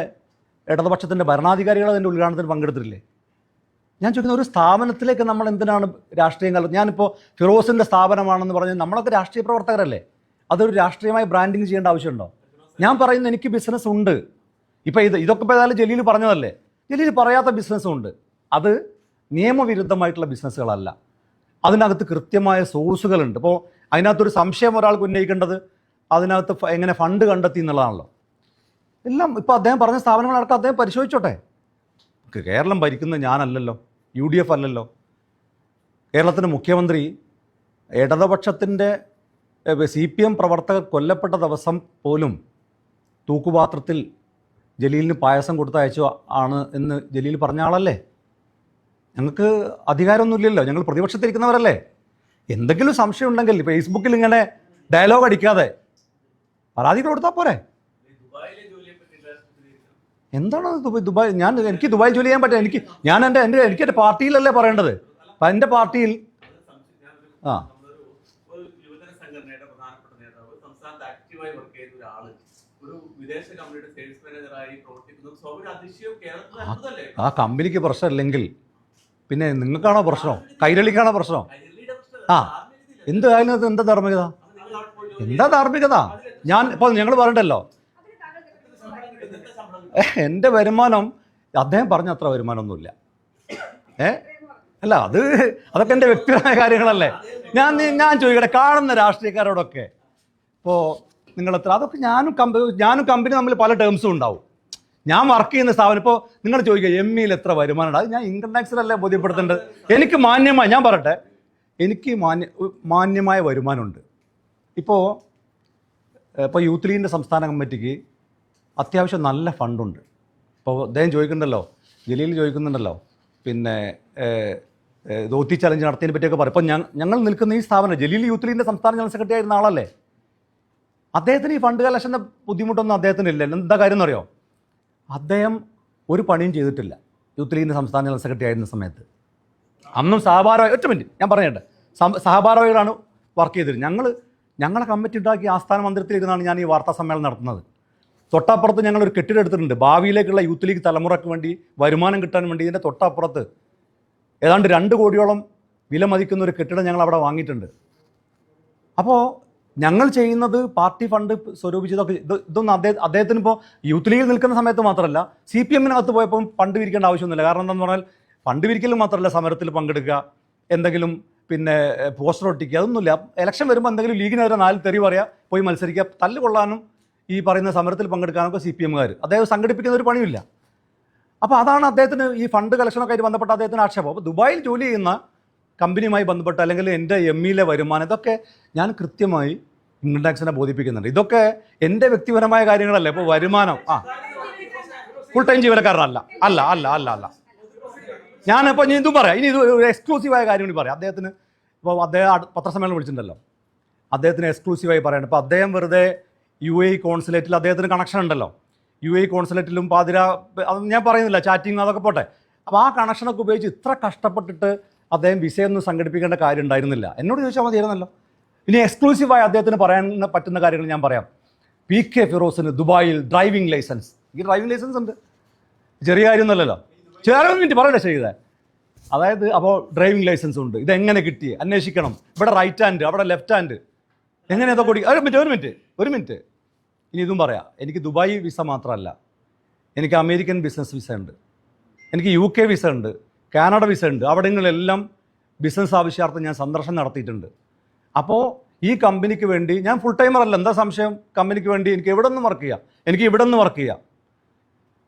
ഇടതുപക്ഷത്തിൻ്റെ ഭരണാധികാരികൾ അതിൻ്റെ ഉദ്ഘാടനത്തിന് പങ്കെടുത്തിട്ടില്ലേ? ഞാൻ ചോദിക്കുന്ന, ഒരു സ്ഥാപനത്തിലേക്ക് നമ്മൾ എന്തിനാണ് രാഷ്ട്രീയം ഞാനിപ്പോൾ ഫിറോസിൻ്റെ സ്ഥാപനമാണെന്ന് പറഞ്ഞ് നമ്മളൊക്കെ രാഷ്ട്രീയ പ്രവർത്തകരല്ലേ, അതൊരു രാഷ്ട്രീയമായി ബ്രാൻഡിങ് ചെയ്യേണ്ട ആവശ്യമുണ്ടോ? ഞാൻ പറയുന്നത് എനിക്ക് ബിസിനസ് ഉണ്ട്. ഇപ്പോൾ ഇതൊക്കെ ഇപ്പോൾ ഏതായാലും ജലീൽ പറഞ്ഞതല്ലേ. ജലീൽ പറയാത്ത ബിസിനസ്സും ഉണ്ട്. അത് നിയമവിരുദ്ധമായിട്ടുള്ള ബിസിനസ്സുകളല്ല. അതിനകത്ത് കൃത്യമായ സോഴ്സുകളുണ്ട്. ഇപ്പോൾ അതിനകത്തൊരു സംശയം ഒരാൾക്ക് ഉന്നയിക്കേണ്ടത് അതിനകത്ത് എങ്ങനെ ഫണ്ട് കണ്ടെത്തി എന്നുള്ളതാണല്ലോ. എല്ലാം ഇപ്പോൾ അദ്ദേഹം പറഞ്ഞ സ്ഥാപനങ്ങളടക്കം അദ്ദേഹം പരിശോധിച്ചോട്ടെ. കേരളം ഭരിക്കുന്നത് ഞാനല്ലല്ലോ, UDF അല്ലല്ലോ. കേരളത്തിൻ്റെ മുഖ്യമന്ത്രി ഇടതുപക്ഷത്തിൻ്റെ CPM പ്രവർത്തകർ കൊല്ലപ്പെട്ട ദിവസം പോലും തൂക്കുപാത്രത്തിൽ ജലീലിന് പായസം കൊടുത്തയച്ചു ആണ് എന്ന് ജലീൽ പറഞ്ഞ ആളല്ലേ. ഞങ്ങൾക്ക് അധികാരമൊന്നുമില്ലല്ലോ, ഞങ്ങൾ പ്രതിപക്ഷത്തിരിക്കുന്നവരല്ലേ. എന്തെങ്കിലും സംശയം ഉണ്ടെങ്കിൽ ഫേസ്ബുക്കിൽ ഇങ്ങനെ ഡയലോഗ് അടിക്കാതെ പരാതി കൊടുത്താൽ പോരെ. എന്താണ് ദുബായ്? എനിക്ക് ദുബായിൽ ജോലി ചെയ്യാൻ പറ്റില്ല. എനിക്ക് എൻ്റെ പാർട്ടിയിലല്ലേ പറയേണ്ടത്. അപ്പം എൻ്റെ പാർട്ടിയിൽ ആ കമ്പനിക്ക് പ്രശ്നമില്ലെങ്കിൽ പിന്നെ നിങ്ങൾക്കാണോ പ്രശ്നം? കൈരളിക്കാണോ പ്രശ്നം? എന്തായാലും എന്താ ധാർമ്മികത? ഇപ്പോൾ ഞങ്ങൾ പറഞ്ഞിട്ടല്ലോ, എൻ്റെ വരുമാനം അദ്ദേഹം പറഞ്ഞ അത്ര വരുമാനമൊന്നുമില്ല. അല്ല, അതൊക്കെ എൻ്റെ വ്യക്തിപരമായ കാര്യങ്ങളല്ലേ. ഞാൻ ചോദിക്കട്ടെ, കാണുന്ന രാഷ്ട്രീയക്കാരോടൊക്കെ ഇപ്പോൾ നിങ്ങളെത്ര, അതൊക്കെ ഞാനും കമ്പനി തമ്മിൽ പല ടേംസും ഉണ്ടാവും. ഞാൻ വർക്ക് ചെയ്യുന്ന സ്ഥാപനം, ഇപ്പോൾ നിങ്ങൾ ചോദിക്കുക ME-യിൽ എത്ര വരുമാനം ഉണ്ട്, അത് ഞാൻ ഇൻകം ടാക്സിലല്ലേ ബോധ്യപ്പെടുത്തേണ്ടത്. എനിക്ക് മാന്യമായി, ഞാൻ പറയട്ടെ, എനിക്ക് മാന്യമായ വരുമാനമുണ്ട്. ഇപ്പോൾ യൂത്ത് ലീഗിൻ്റെ സംസ്ഥാന കമ്മിറ്റിക്ക് അത്യാവശ്യം നല്ല ഫണ്ടുണ്ട്. ഇപ്പോൾ അദ്ദേഹം ചോദിക്കുന്നുണ്ടല്ലോ, ജലീൽ ചോദിക്കുന്നുണ്ടല്ലോ, പിന്നെ ധോത്തി ചലഞ്ച് നടത്തിയതിനെ പറ്റിയൊക്കെ പറയും. ഇപ്പോൾ ഞങ്ങൾ നിൽക്കുന്ന ഈ സ്ഥാപനം, ജലീൽ യൂത്ത് ലീഗിൻ്റെ സംസ്ഥാന ജനറൽ സെക്രട്ടറി ആയിരുന്ന ആളല്ലേ. അദ്ദേഹത്തിന് ഈ ഫണ്ട് കളക്ഷൻ്റെ ബുദ്ധിമുട്ടൊന്നും അദ്ദേഹത്തിനില്ല. എന്താ കാര്യം എന്നറിയോ? അദ്ദേഹം ഒരു പണിയും ചെയ്തിട്ടില്ല യൂത്ത് ലീഗിൻ്റെ സംസ്ഥാന ജനറൽ സെക്രട്ടറി ആയിരുന്ന സമയത്ത്. അന്നും സഹഭാരവാഹി, ഒറ്റ മിനിറ്റ് ഞാൻ പറയട്ടെ, സഹഭാരവാഹികളാണ് വർക്ക് ചെയ്തിരുന്നത്. ഞങ്ങളെ കമ്മിറ്റി ഉണ്ടാക്കി ആസ്ഥാന മന്ദിരത്തിലിരുന്നാണ് ഞാൻ ഈ വാർത്താ സമ്മേളനം നടത്തുന്നത്. തൊട്ടപ്പുറത്ത് ഞങ്ങളൊരു കെട്ടിടം എടുത്തിട്ടുണ്ട്, ഭാവിയിലേക്കുള്ള യൂത്ത് ലീഗ് തലമുറയ്ക്ക് വേണ്ടി വരുമാനം കിട്ടാൻ വേണ്ടി. ഇതിൻ്റെ തൊട്ടപ്പുറത്ത് ഏതാണ്ട് 2 കോടിയോളം വില മതിക്കുന്ന ഒരു കെട്ടിടം ഞങ്ങൾ അവിടെ വാങ്ങിയിട്ടുണ്ട്. അപ്പോൾ ഞങ്ങൾ ചെയ്യുന്നത് പാർട്ടി ഫണ്ട് സ്വരൂപിച്ചതൊക്കെ ഇതൊന്നും അദ്ദേഹത്തിന് ഇപ്പോൾ യൂത്ത് ലീഗിൽ നിൽക്കുന്ന സമയത്ത് മാത്രമല്ല, CPM-നകത്ത് പോയപ്പോൾ ഫണ്ട് വിരിക്കേണ്ട ആവശ്യമൊന്നുമില്ല. കാരണം എന്താണെന്ന് പറഞ്ഞാൽ ഫണ്ട് വിരിക്കലും മാത്രമല്ല, സമരത്തിൽ പങ്കെടുക്കുക, എന്തെങ്കിലും പിന്നെ പോസ്റ്റർ ഒട്ടിക്കുക, അതൊന്നുമില്ല. ഇലക്ഷൻ വരുമ്പോൾ എന്തെങ്കിലും ലീഗിനെതിരെ 4 തെറി പറയുക, പോയി മത്സരിക്കുക, തല്ലുകൊള്ളാനും ഈ പറയുന്ന സമരത്തിൽ പങ്കെടുക്കാനൊക്കെ CPM-കാർ അദ്ദേഹം സംഘടിപ്പിക്കുന്ന ഒരു പണിയില്ല. അപ്പോൾ അതാണ് അദ്ദേഹത്തിന് ഈ ഫണ്ട് കളക്ഷനൊക്കെ ആയിട്ട് ബന്ധപ്പെട്ട അദ്ദേഹത്തിന് ആക്ഷേപം. അപ്പോൾ ദുബായിൽ ജോലി ചെയ്യുന്ന കമ്പനിയുമായി ബന്ധപ്പെട്ട് അല്ലെങ്കിൽ എൻ്റെ ME-ലെ വരുമാനം ഇതൊക്കെ ഞാൻ കൃത്യമായി ഇൻകം ടാക്സിനെ ബോധിപ്പിക്കുന്നുണ്ട്. ഇതൊക്കെ എൻ്റെ വ്യക്തിപരമായ കാര്യങ്ങളല്ലേ. ഇപ്പോൾ വരുമാനം ഫുൾ ടൈം ജീവനക്കാരനല്ല, അല്ല അല്ല അല്ല അല്ല ഞാനിപ്പോൾ ഇനി ഇതും പറയാം. ഇനി ഇത് ഒരു എക്സ്ക്ലൂസീവായ കാര്യം കൂടി പറയാം. അദ്ദേഹത്തിന് ഇപ്പോൾ അദ്ദേഹം പത്രസമ്മേളനം വിളിച്ചിട്ടുണ്ടല്ലോ, അദ്ദേഹത്തിന് എക്സ്ക്ലൂസീവായി പറയണം. ഇപ്പോൾ അദ്ദേഹം വെറുതെ UAE കോൺസുലേറ്റിൽ അദ്ദേഹത്തിന് കണക്ഷൻ ഉണ്ടല്ലോ, UAE കോൺസുലേറ്റിലും പാതിര, അത് ഞാൻ പറയുന്നില്ല, ചാറ്റിങ് അതൊക്കെ പോട്ടെ. അപ്പോൾ ആ കണക്ഷനൊക്കെ ഉപയോഗിച്ച് ഇത്ര കഷ്ടപ്പെട്ടിട്ട് അദ്ദേഹം വിസയൊന്നും സംഘടിപ്പിക്കേണ്ട കാര്യം ഉണ്ടായിരുന്നില്ല. എന്നോട് ചോദിച്ചാൽ മതിയായിരുന്നല്ലോ. ഇനി എക്സ്ക്ലൂസീവായി അദ്ദേഹത്തിന് പറയാൻ പറ്റുന്ന കാര്യങ്ങൾ ഞാൻ പറയാം. PK ഫിറോസിന് ദുബായിൽ ഡ്രൈവിംഗ് ലൈസൻസ്. ഈ ഡ്രൈവിംഗ് ലൈസൻസ് ഉണ്ട്, ചെറിയ കാര്യമൊന്നുമല്ലല്ലോ. ചെറിയ മിനിറ്റ് പറയട്ടെ ചെയ്തേ. അതായത് അപ്പോൾ ഡ്രൈവിംഗ് ലൈസൻസ് ഉണ്ട്, ഇതെങ്ങനെ കിട്ടി അന്വേഷിക്കണം. ഇവിടെ റൈറ്റ് ഹാൻഡ്, അവിടെ ലെഫ്റ്റ് ഹാൻഡ്, എങ്ങനെ അതൊക്കെ കൂടി. ഒരു മിനിറ്റ് ഇനി ഇതും പറയാം. എനിക്ക് ദുബായ് വിസ മാത്രമല്ല, എനിക്ക് അമേരിക്കൻ ബിസിനസ് വിസ ഉണ്ട്, എനിക്ക് UK വിസ ഉണ്ട്, കാനഡ വിസ ഉണ്ട്. അവിടങ്ങളിലെല്ലാം ബിസിനസ് ആവശ്യാർത്ഥം ഞാൻ സന്ദർശനം നടത്തിയിട്ടുണ്ട്. അപ്പോൾ ഈ കമ്പനിക്ക് വേണ്ടി ഞാൻ ഫുൾ ടൈമർ അല്ല, എന്താ സംശയം? കമ്പനിക്ക് വേണ്ടി എനിക്ക് എവിടെ നിന്ന് വർക്ക് ചെയ്യാം, എനിക്ക് ഇവിടെ നിന്ന് വർക്ക് ചെയ്യാം,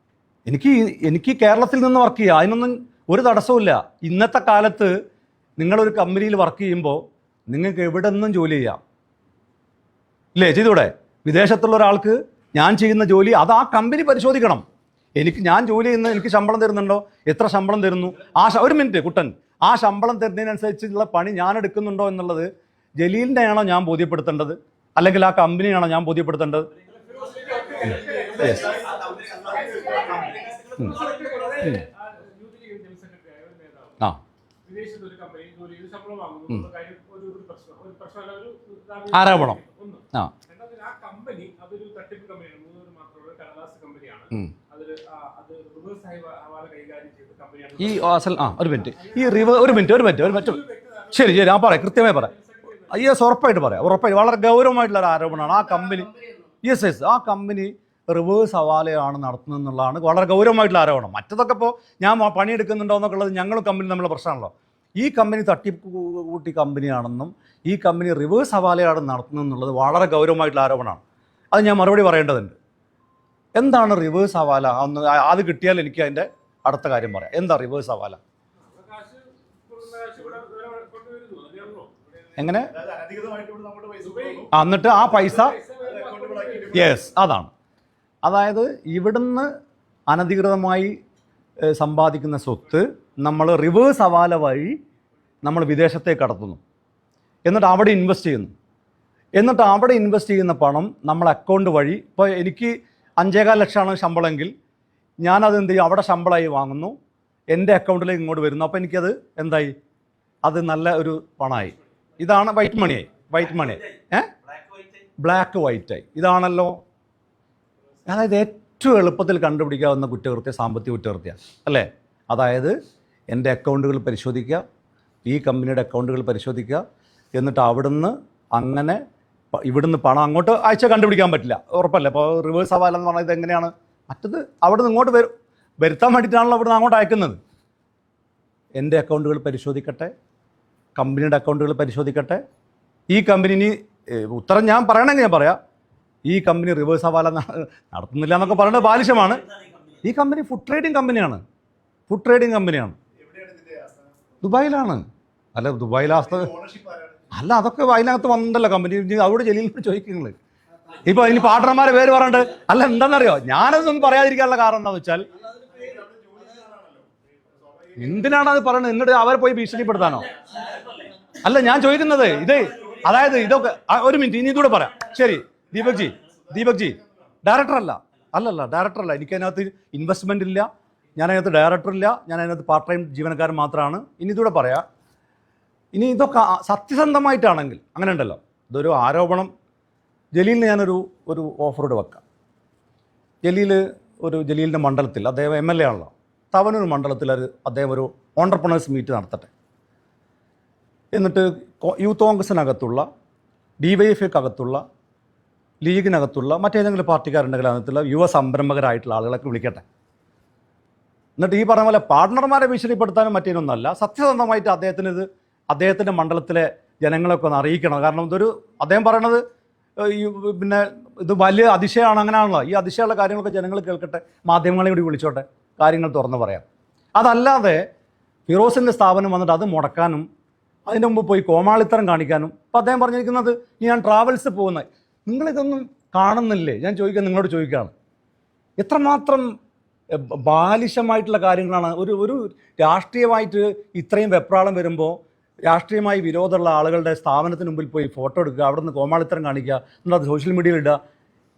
എനിക്ക് കേരളത്തിൽ നിന്ന് വർക്ക് ചെയ്യുക, അതിനൊന്നും ഒരു തടസ്സമില്ല. ഇന്നത്തെ കാലത്ത് നിങ്ങളൊരു കമ്പനിയിൽ വർക്ക് ചെയ്യുമ്പോൾ നിങ്ങൾക്ക് എവിടെ നിന്നും ജോലി ചെയ്യാം, ഇല്ലേ? ചെയ്തൂടെ? വിദേശത്തുള്ള ഒരാൾക്ക് ഞാൻ ചെയ്യുന്ന ജോലി അത് ആ കമ്പനി പരിശോധിക്കണം. ഞാൻ ജോലി ചെയ്യുന്ന എനിക്ക് ശമ്പളം തരുന്നുണ്ടോ, എത്ര ശമ്പളം തരുന്നു, ഒരു മിനിറ്റ് കുട്ടൻ, ആ ശമ്പളം തരുന്നതിനനുസരിച്ചുള്ള പണി ഞാൻ എടുക്കുന്നുണ്ടോ എന്നുള്ളത് ജലീലിനെയാണോ ഞാൻ ബോധ്യപ്പെടുത്തേണ്ടത്, അല്ലെങ്കിൽ ആ കമ്പനിയാണോ ഞാൻ ബോധ്യപ്പെടുത്തേണ്ടത്? ആരോപണം. ഈ അസൽ ഒരു മിനിറ്റ് ശരി ആ പറയാം, കൃത്യമായി പറയാം. ഉറപ്പായിട്ട് പറയാം, ഉറപ്പായിട്ട്. വളരെ ഗൗരവമായിട്ടുള്ള ഒരു ആരോപണമാണ് ആ കമ്പനി. ആ കമ്പനി റിവേഴ്സ് ഹവാലയാണ് നടത്തുന്നത് എന്നുള്ളതാണ് വളരെ ഗൗരവമായിട്ടുള്ള ആരോപണം. മറ്റതൊക്കെ ഇപ്പോൾ ഞാൻ പണിയെടുക്കുന്നുണ്ടോ എന്നൊക്കെ ഉള്ളത് ഞങ്ങളും കമ്പനി തമ്മിലുള്ള പ്രശ്നമാണല്ലോ. ഈ കമ്പനി തട്ടിക്കൂട്ടി കമ്പനിയാണെന്നും ഈ കമ്പനി റിവേഴ്സ് ഹവാലയാണ് നടത്തുന്നത് എന്നുള്ളത് വളരെ ഗൗരവമായിട്ടുള്ള ആരോപണമാണ്. അത് ഞാൻ മറുപടി പറയേണ്ടതുണ്ട്. എന്താണ് റിവേഴ്സ് ഹവാല? അത് കിട്ടിയാൽ എനിക്ക് അതിൻ്റെ അടുത്ത കാര്യം പറയാം. എന്താ റിവേഴ്സ് ഹവാല? എങ്ങനെ? എന്നിട്ട് ആ പൈസ അതാണ്. അതായത് ഇവിടുന്ന് അനധികൃതമായി സമ്പാദിക്കുന്ന സ്വത്ത് നമ്മൾ റിവേഴ്സ് ഹവാല വഴി നമ്മൾ വിദേശത്തേക്ക് കടത്തുന്നു, എന്നിട്ട് അവിടെ ഇൻവെസ്റ്റ് ചെയ്യുന്നു. എന്നിട്ട് അവിടെ ഇൻവെസ്റ്റ് ചെയ്യുന്ന പണം നമ്മൾ അക്കൗണ്ട് വഴി, ഇപ്പോൾ എനിക്ക് 5.25 ലക്ഷമാണ് ശമ്പളമെങ്കിൽ ഞാനത് എന്ത് ചെയ്യും, അവിടെ ശമ്പളമായി വാങ്ങുന്നു, എൻ്റെ അക്കൗണ്ടിലേക്ക് ഇങ്ങോട്ട് വരുന്നു. അപ്പോൾ എനിക്കത് എന്തായി, അത് നല്ല ഒരു പണമായി. ഇതാണ് വൈറ്റ് മണിയായി. ബ്ലാക്ക് വൈറ്റായി. ഇതാണല്ലോ അതായത് ഏറ്റവും എളുപ്പത്തിൽ കണ്ടുപിടിക്കാവുന്ന കുറ്റകൃത്യം സാമ്പത്തിക കുറ്റകൃത്യമാണ്, അല്ലേ? അതായത് എൻ്റെ അക്കൗണ്ടുകൾ പരിശോധിക്കുക, ഈ കമ്പനിയുടെ അക്കൗണ്ടുകൾ പരിശോധിക്കുക, എന്നിട്ട് ഇവിടുന്ന് പണം അങ്ങോട്ട് അയച്ചാൽ കണ്ടുപിടിക്കാൻ പറ്റില്ല, ഉറപ്പല്ലേ? ഇപ്പോൾ റിവേഴ്സ് ഹവാല എന്ന് പറഞ്ഞാൽ ഇതെങ്ങനെയാണ്? മറ്റത് അവിടുന്ന് ഇങ്ങോട്ട് വരുത്താൻ വേണ്ടിയിട്ടാണല്ലോ അവിടുന്ന് അങ്ങോട്ട് അയക്കുന്നത്. എൻ്റെ അക്കൗണ്ടുകൾ പരിശോധിക്കട്ടെ, കമ്പനിയുടെ അക്കൗണ്ടുകൾ പരിശോധിക്കട്ടെ. ഈ കമ്പനി ഇനി ഉത്തരം ഞാൻ പറയണമെങ്കിൽ ഞാൻ പറയാം, ഈ കമ്പനി റിവേഴ്സ് ഹവാല നടത്തുന്നില്ല എന്നൊക്കെ പറയുന്നത് ബാലിശമാണ്. ഈ കമ്പനി ഫുഡ് ട്രേഡിംഗ് കമ്പനിയാണ്. ദുബായിലാണ്. അല്ല, ദുബായിൽ അല്ല, അതൊക്കെ അതിനകത്ത് വന്നിട്ടല്ലോ കമ്പനി. അവിടെ ജലീലിനോട് ചോദിക്കുന്നത്. ഇപ്പോൾ ഇനി പാർട്ണർമാരെ പേര് പറഞ്ഞിട്ട് അല്ല, എന്താണെന്നറിയോ, ഞാനതൊന്നും പറയാതിരിക്കാനുള്ള കാരണം എന്താണെന്ന് വെച്ചാൽ, എന്തിനാണ് അത് പറയുന്നത്? എന്നിട്ട് അവരെ പോയി ഭീഷണിപ്പെടുത്താനോ? അല്ല, ഞാൻ ചോദിക്കുന്നത് അതായത് ഇതൊക്കെ ഒരു മിനിറ്റ്, ഇനി ഇതൂടെ പറയാം. ശരി, ദീപക് ജി ഡയറക്ടറല്ല. എനിക്ക് അതിനകത്ത് ഇൻവെസ്റ്റ്മെൻ്റ് ഇല്ല, ഞാൻ അതിനകത്ത് ഡയറക്ടറില്ല, ഞാൻ അതിനകത്ത് പാർട്ട് ടൈം ജീവനക്കാരൻ മാത്രമാണ്. ഇനി ഇതൂടെ പറയാം. ഇനി ഇതൊക്കെ സത്യസന്ധമായിട്ടാണെങ്കിൽ അങ്ങനെ ഉണ്ടല്ലോ, ഇതൊരു ആരോപണം. ജലീലിന് ഞാനൊരു ഓഫറോട് വെക്കാം. ജലീലിൻ്റെ മണ്ഡലത്തിൽ അദ്ദേഹം MLA ആണല്ലോ, തവനൂർ മണ്ഡലത്തിൽ അദ്ദേഹം ഒരു ഓണ്ടർപ്രണേഴ്സ് മീറ്റ് നടത്തട്ടെ. എന്നിട്ട് യൂത്ത് കോൺഗ്രസിനകത്തുള്ള DYFIക്കകത്തുള്ള ലീഗിനകത്തുള്ള മറ്റേതെങ്കിലും പാർട്ടിക്കാരുണ്ടെങ്കിൽ അതിനകത്തുള്ള യുവ സംരംഭകരായിട്ടുള്ള ആളുകളൊക്കെ വിളിക്കട്ടെ. എന്നിട്ട് ഈ പറഞ്ഞ പോലെ പാർട്ട്ണർമാരെ ഭീഷണിപ്പെടുത്താനും മറ്റേനൊന്നല്ല, സത്യസന്ധമായിട്ട് അദ്ദേഹത്തിൻ്റെ മണ്ഡലത്തിലെ ജനങ്ങളൊക്കെ ഒന്ന് അറിയിക്കണം. കാരണം അദ്ദേഹം പറയണത് പിന്നെ ഇത് വലിയ അതിശയമാണ്, അങ്ങനെയാണല്ലോ. ഈ അതിശയമുള്ള കാര്യങ്ങളൊക്കെ ജനങ്ങൾ കേൾക്കട്ടെ, മാധ്യമങ്ങളെ കൂടി വിളിച്ചോട്ടെ, കാര്യങ്ങൾ തുറന്ന് പറയാം. അതല്ലാതെ ഫിറോസിൻ്റെ സ്ഥാപനം വന്നിട്ട് അത് മുടക്കാനും അതിൻ്റെ മുമ്പ് പോയി കോമാളിത്തരം കാണിക്കാനും. അപ്പോൾ അദ്ദേഹം പറഞ്ഞിരിക്കുന്നത് ഞാൻ ട്രാവൽസ് പോകുന്നത്, നിങ്ങളിതൊന്നും കാണുന്നില്ലേ? ഞാൻ നിങ്ങളോട് ചോദിക്കുകയാണ്, എത്രമാത്രം ബാലിശമായിട്ടുള്ള കാര്യങ്ങളാണ്. ഒരു രാഷ്ട്രീയമായിട്ട് ഇത്രയും വെപ്രാളം വരുമ്പോൾ രാഷ്ട്രീയമായി വിരോധമുള്ള ആളുകളുടെ സ്ഥാപനത്തിന് മുമ്പിൽ പോയി ഫോട്ടോ എടുക്കുക, അവിടെ നിന്ന് കോമാളിത്തരം കാണിക്കുക, എന്നിട്ട് അത് സോഷ്യൽ മീഡിയയിൽ ഇടുക.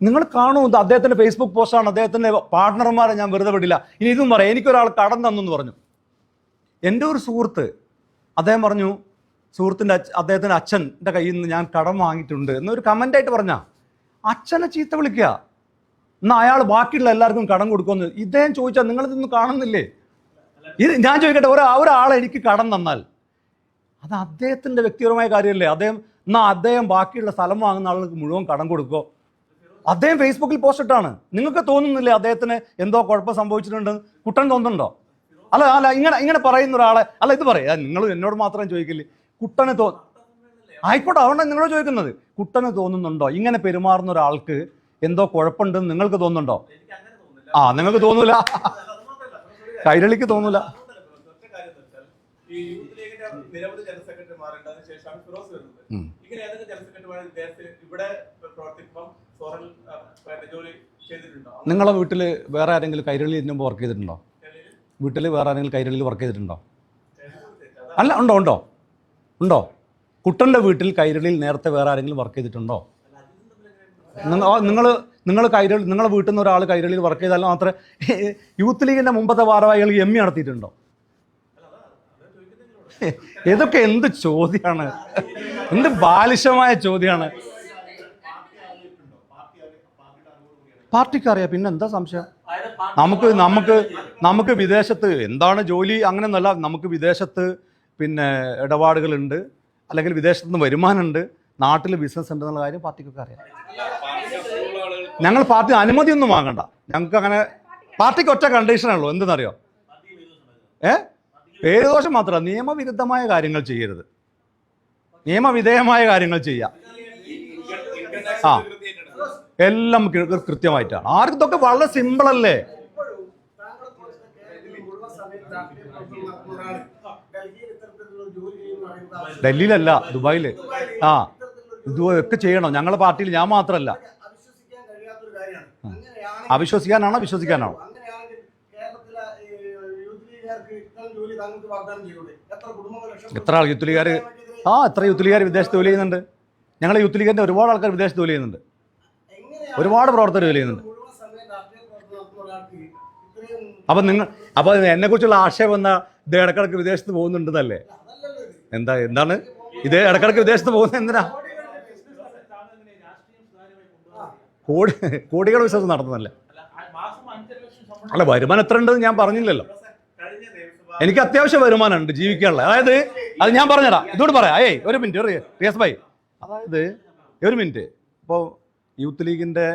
നിങ്ങൾ കാണൂ, ഇത് അദ്ദേഹത്തിൻ്റെ ഫേസ്ബുക്ക് പോസ്റ്റാണ്. അദ്ദേഹത്തിൻ്റെ പാർട്ട്ണർമാരെ ഞാൻ വെറുതെ വിടില്ല. ഇനി ഇതും പറയാം, എനിക്കൊരാൾ കടം തന്നെന്ന് പറഞ്ഞു. എൻ്റെ ഒരു സുഹൃത്ത് അദ്ദേഹം പറഞ്ഞു, അദ്ദേഹത്തിൻ്റെ അച്ഛൻ്റെ കയ്യിൽ നിന്ന് ഞാൻ കടം വാങ്ങിയിട്ടുണ്ട് എന്നൊരു കമൻ്റായിട്ട് പറഞ്ഞാൽ അച്ഛനെ ചീത്ത വിളിക്കുക, എന്നാൽ അയാൾ ബാക്കിയുള്ള എല്ലാവർക്കും കടം കൊടുക്കുമെന്ന് ഇദ്ദേഹം ചോദിച്ചാൽ നിങ്ങളിതൊന്നും കാണുന്നില്ലേ? ഇത് ഞാൻ ചോദിക്കട്ടെ, ഒരാളെ എനിക്ക് കടം തന്നാൽ അത് അദ്ദേഹത്തിൻ്റെ വ്യക്തിപരമായ കാര്യമല്ലേ? അദ്ദേഹം ബാക്കിയുള്ള സ്ഥലം വാങ്ങുന്ന ആളുകൾക്ക് മുഴുവൻ കടം കൊടുക്കുമോ? അദ്ദേഹം ഫേസ്ബുക്കിൽ പോസ്റ്റ് ഇട്ടാണ്. നിങ്ങൾക്ക് തോന്നുന്നില്ലേ അദ്ദേഹത്തിന് എന്തോ കുഴപ്പം സംഭവിച്ചിട്ടുണ്ടെന്ന്? കുട്ടൻ തോന്നുന്നുണ്ടോ? അല്ല ഇങ്ങനെ പറയുന്ന ഒരാളെ ഇത് പറയാ, നിങ്ങൾ എന്നോട് മാത്രം ചോദിക്കില്ലേ, കുട്ടന് ആയിക്കോട്ടെ, അതുകൊണ്ടാണ് നിങ്ങളോട് ചോദിക്കുന്നത്. കുട്ടന് തോന്നുന്നുണ്ടോ ഇങ്ങനെ പെരുമാറുന്ന ഒരാൾക്ക് എന്തോ കുഴപ്പമുണ്ടെന്ന് നിങ്ങൾക്ക് തോന്നുന്നുണ്ടോ? നിങ്ങൾക്ക് തോന്നൂല, കൈരളിക്ക് തോന്നൂല. നിരവധി ജനറൽ സെക്രട്ടറിമാരുണ്ട്, അതിനുശേഷമാണ് ഫിറോസ് വരുന്നത്. ഇങ്ങനെ ഏതൊക്കെ ജനറൽ സെക്രട്ടറിമാർ ഇവിടെ പ്രവർത്തിക്കുമ്പോൾ ജോലി ചെയ്തിട്ടുണ്ടോ? നിങ്ങളെ വീട്ടിൽ വേറെ ആരെങ്കിലും കൈരളി ഇതിന് മുമ്പ് വർക്ക് ചെയ്തിട്ടുണ്ടോ? വീട്ടിൽ വേറെ ആരെങ്കിലും കൈരളിയിൽ വർക്ക് ചെയ്തിട്ടുണ്ടോ? അല്ല, ഉണ്ടോ? കുട്ടൻ്റെ വീട്ടിൽ കൈരളിയിൽ നേരത്തെ വേറെ ആരെങ്കിലും വർക്ക് ചെയ്തിട്ടുണ്ടോ? നിങ്ങൾ കൈരളി, നിങ്ങളെ വീട്ടിൽ നിന്ന് ഒരാൾ കൈരളിയിൽ വർക്ക് ചെയ്താലും മാത്രമേ യൂത്ത് ലീഗിൻ്റെ മുമ്പത്തെ ഭാരവാഹികൾ ME നടത്തിയിട്ടുണ്ടോ? ഇതൊക്കെ എന്ത് ചോദ്യമാണ്, എന്ത് ബാലിശമായ ചോദ്യമാണ്. പാർട്ടിക്ക് അറിയാം, പിന്നെ എന്താ സംശയം? നമുക്ക് വിദേശത്ത് എന്താണ് ജോലി അങ്ങനെയൊന്നുമല്ല. നമുക്ക് വിദേശത്ത് പിന്നെ ഇടപാടുകളുണ്ട്, അല്ലെങ്കിൽ വിദേശത്ത് നിന്ന് വരുമാനമുണ്ട്, നാട്ടിൽ ബിസിനസ് ഉണ്ടെന്നുള്ള കാര്യം പാർട്ടിക്കൊക്കെ അറിയാം. ഞങ്ങൾ പാർട്ടി അനുമതിയൊന്നും വാങ്ങണ്ട. ഞങ്ങൾക്ക് അങ്ങനെ പാർട്ടിക്ക് ഒറ്റ കണ്ടീഷനുള്ളൂ, എന്തെന്നറിയോ? പേരുദോഷം മാത്രമല്ല, നിയമവിരുദ്ധമായ കാര്യങ്ങൾ ചെയ്യരുത്, നിയമവിധേയമായ കാര്യങ്ങൾ ചെയ്യാം. എല്ലാം കൃത്യമായിട്ടാണ്. ആർക്കും ഇതൊക്കെ വളരെ സിമ്പിളല്ലേ? ഡൽഹിയിലല്ല, ദുബായിൽ. ഇതൊക്കെ ചെയ്യണോ? ഞങ്ങളുടെ പാർട്ടിയിൽ ഞാൻ മാത്രമല്ല. അവിശ്വസിക്കാനാണോ വിശ്വസിക്കാനാണോ? എത്ര ആൾ യൂത്ത് ലീഗുകാർ എത്ര യൂത്ത് ലീഗുകാർ വിദേശത്ത് ജോലി ചെയ്യുന്നുണ്ട്? ഞങ്ങളെ യൂത്ത് ലീഗിൻ്റെ ഒരുപാട് ആൾക്കാർ വിദേശത്ത് ജോലി ചെയ്യുന്നുണ്ട്, ഒരുപാട് പ്രവർത്തകർ ജോലി ചെയ്യുന്നുണ്ട്. അപ്പോൾ എന്നെക്കുറിച്ചുള്ള ആക്ഷേപം എന്നാ ഇത് ഇടക്കിടക്ക് വിദേശത്ത് പോകുന്നുണ്ടെന്നല്ലേ? എന്താണ് ഇത് ഇടക്കിടക്ക് വിദേശത്ത് പോകുന്നത് എന്തിനാ? കോടികൾ വിശ്വാസം നടത്തുന്നല്ലേ? അല്ല, വരുമാനം എത്ര ഉണ്ടെന്ന് ഞാൻ പറഞ്ഞില്ലല്ലോ. എനിക്ക് അത്യാവശ്യം വരുമാനമുണ്ട് ജീവിക്കാനുള്ള. അതായത് അത് ഞാൻ പറഞ്ഞുതരാം, ഇതോട് പറയാം. ഒരു മിനിറ്റ് റിയാസ് ഭായി, അതായത് ഒരു മിനിറ്റ്. ഇപ്പോൾ യൂത്ത് ലീഗിൻ്റെ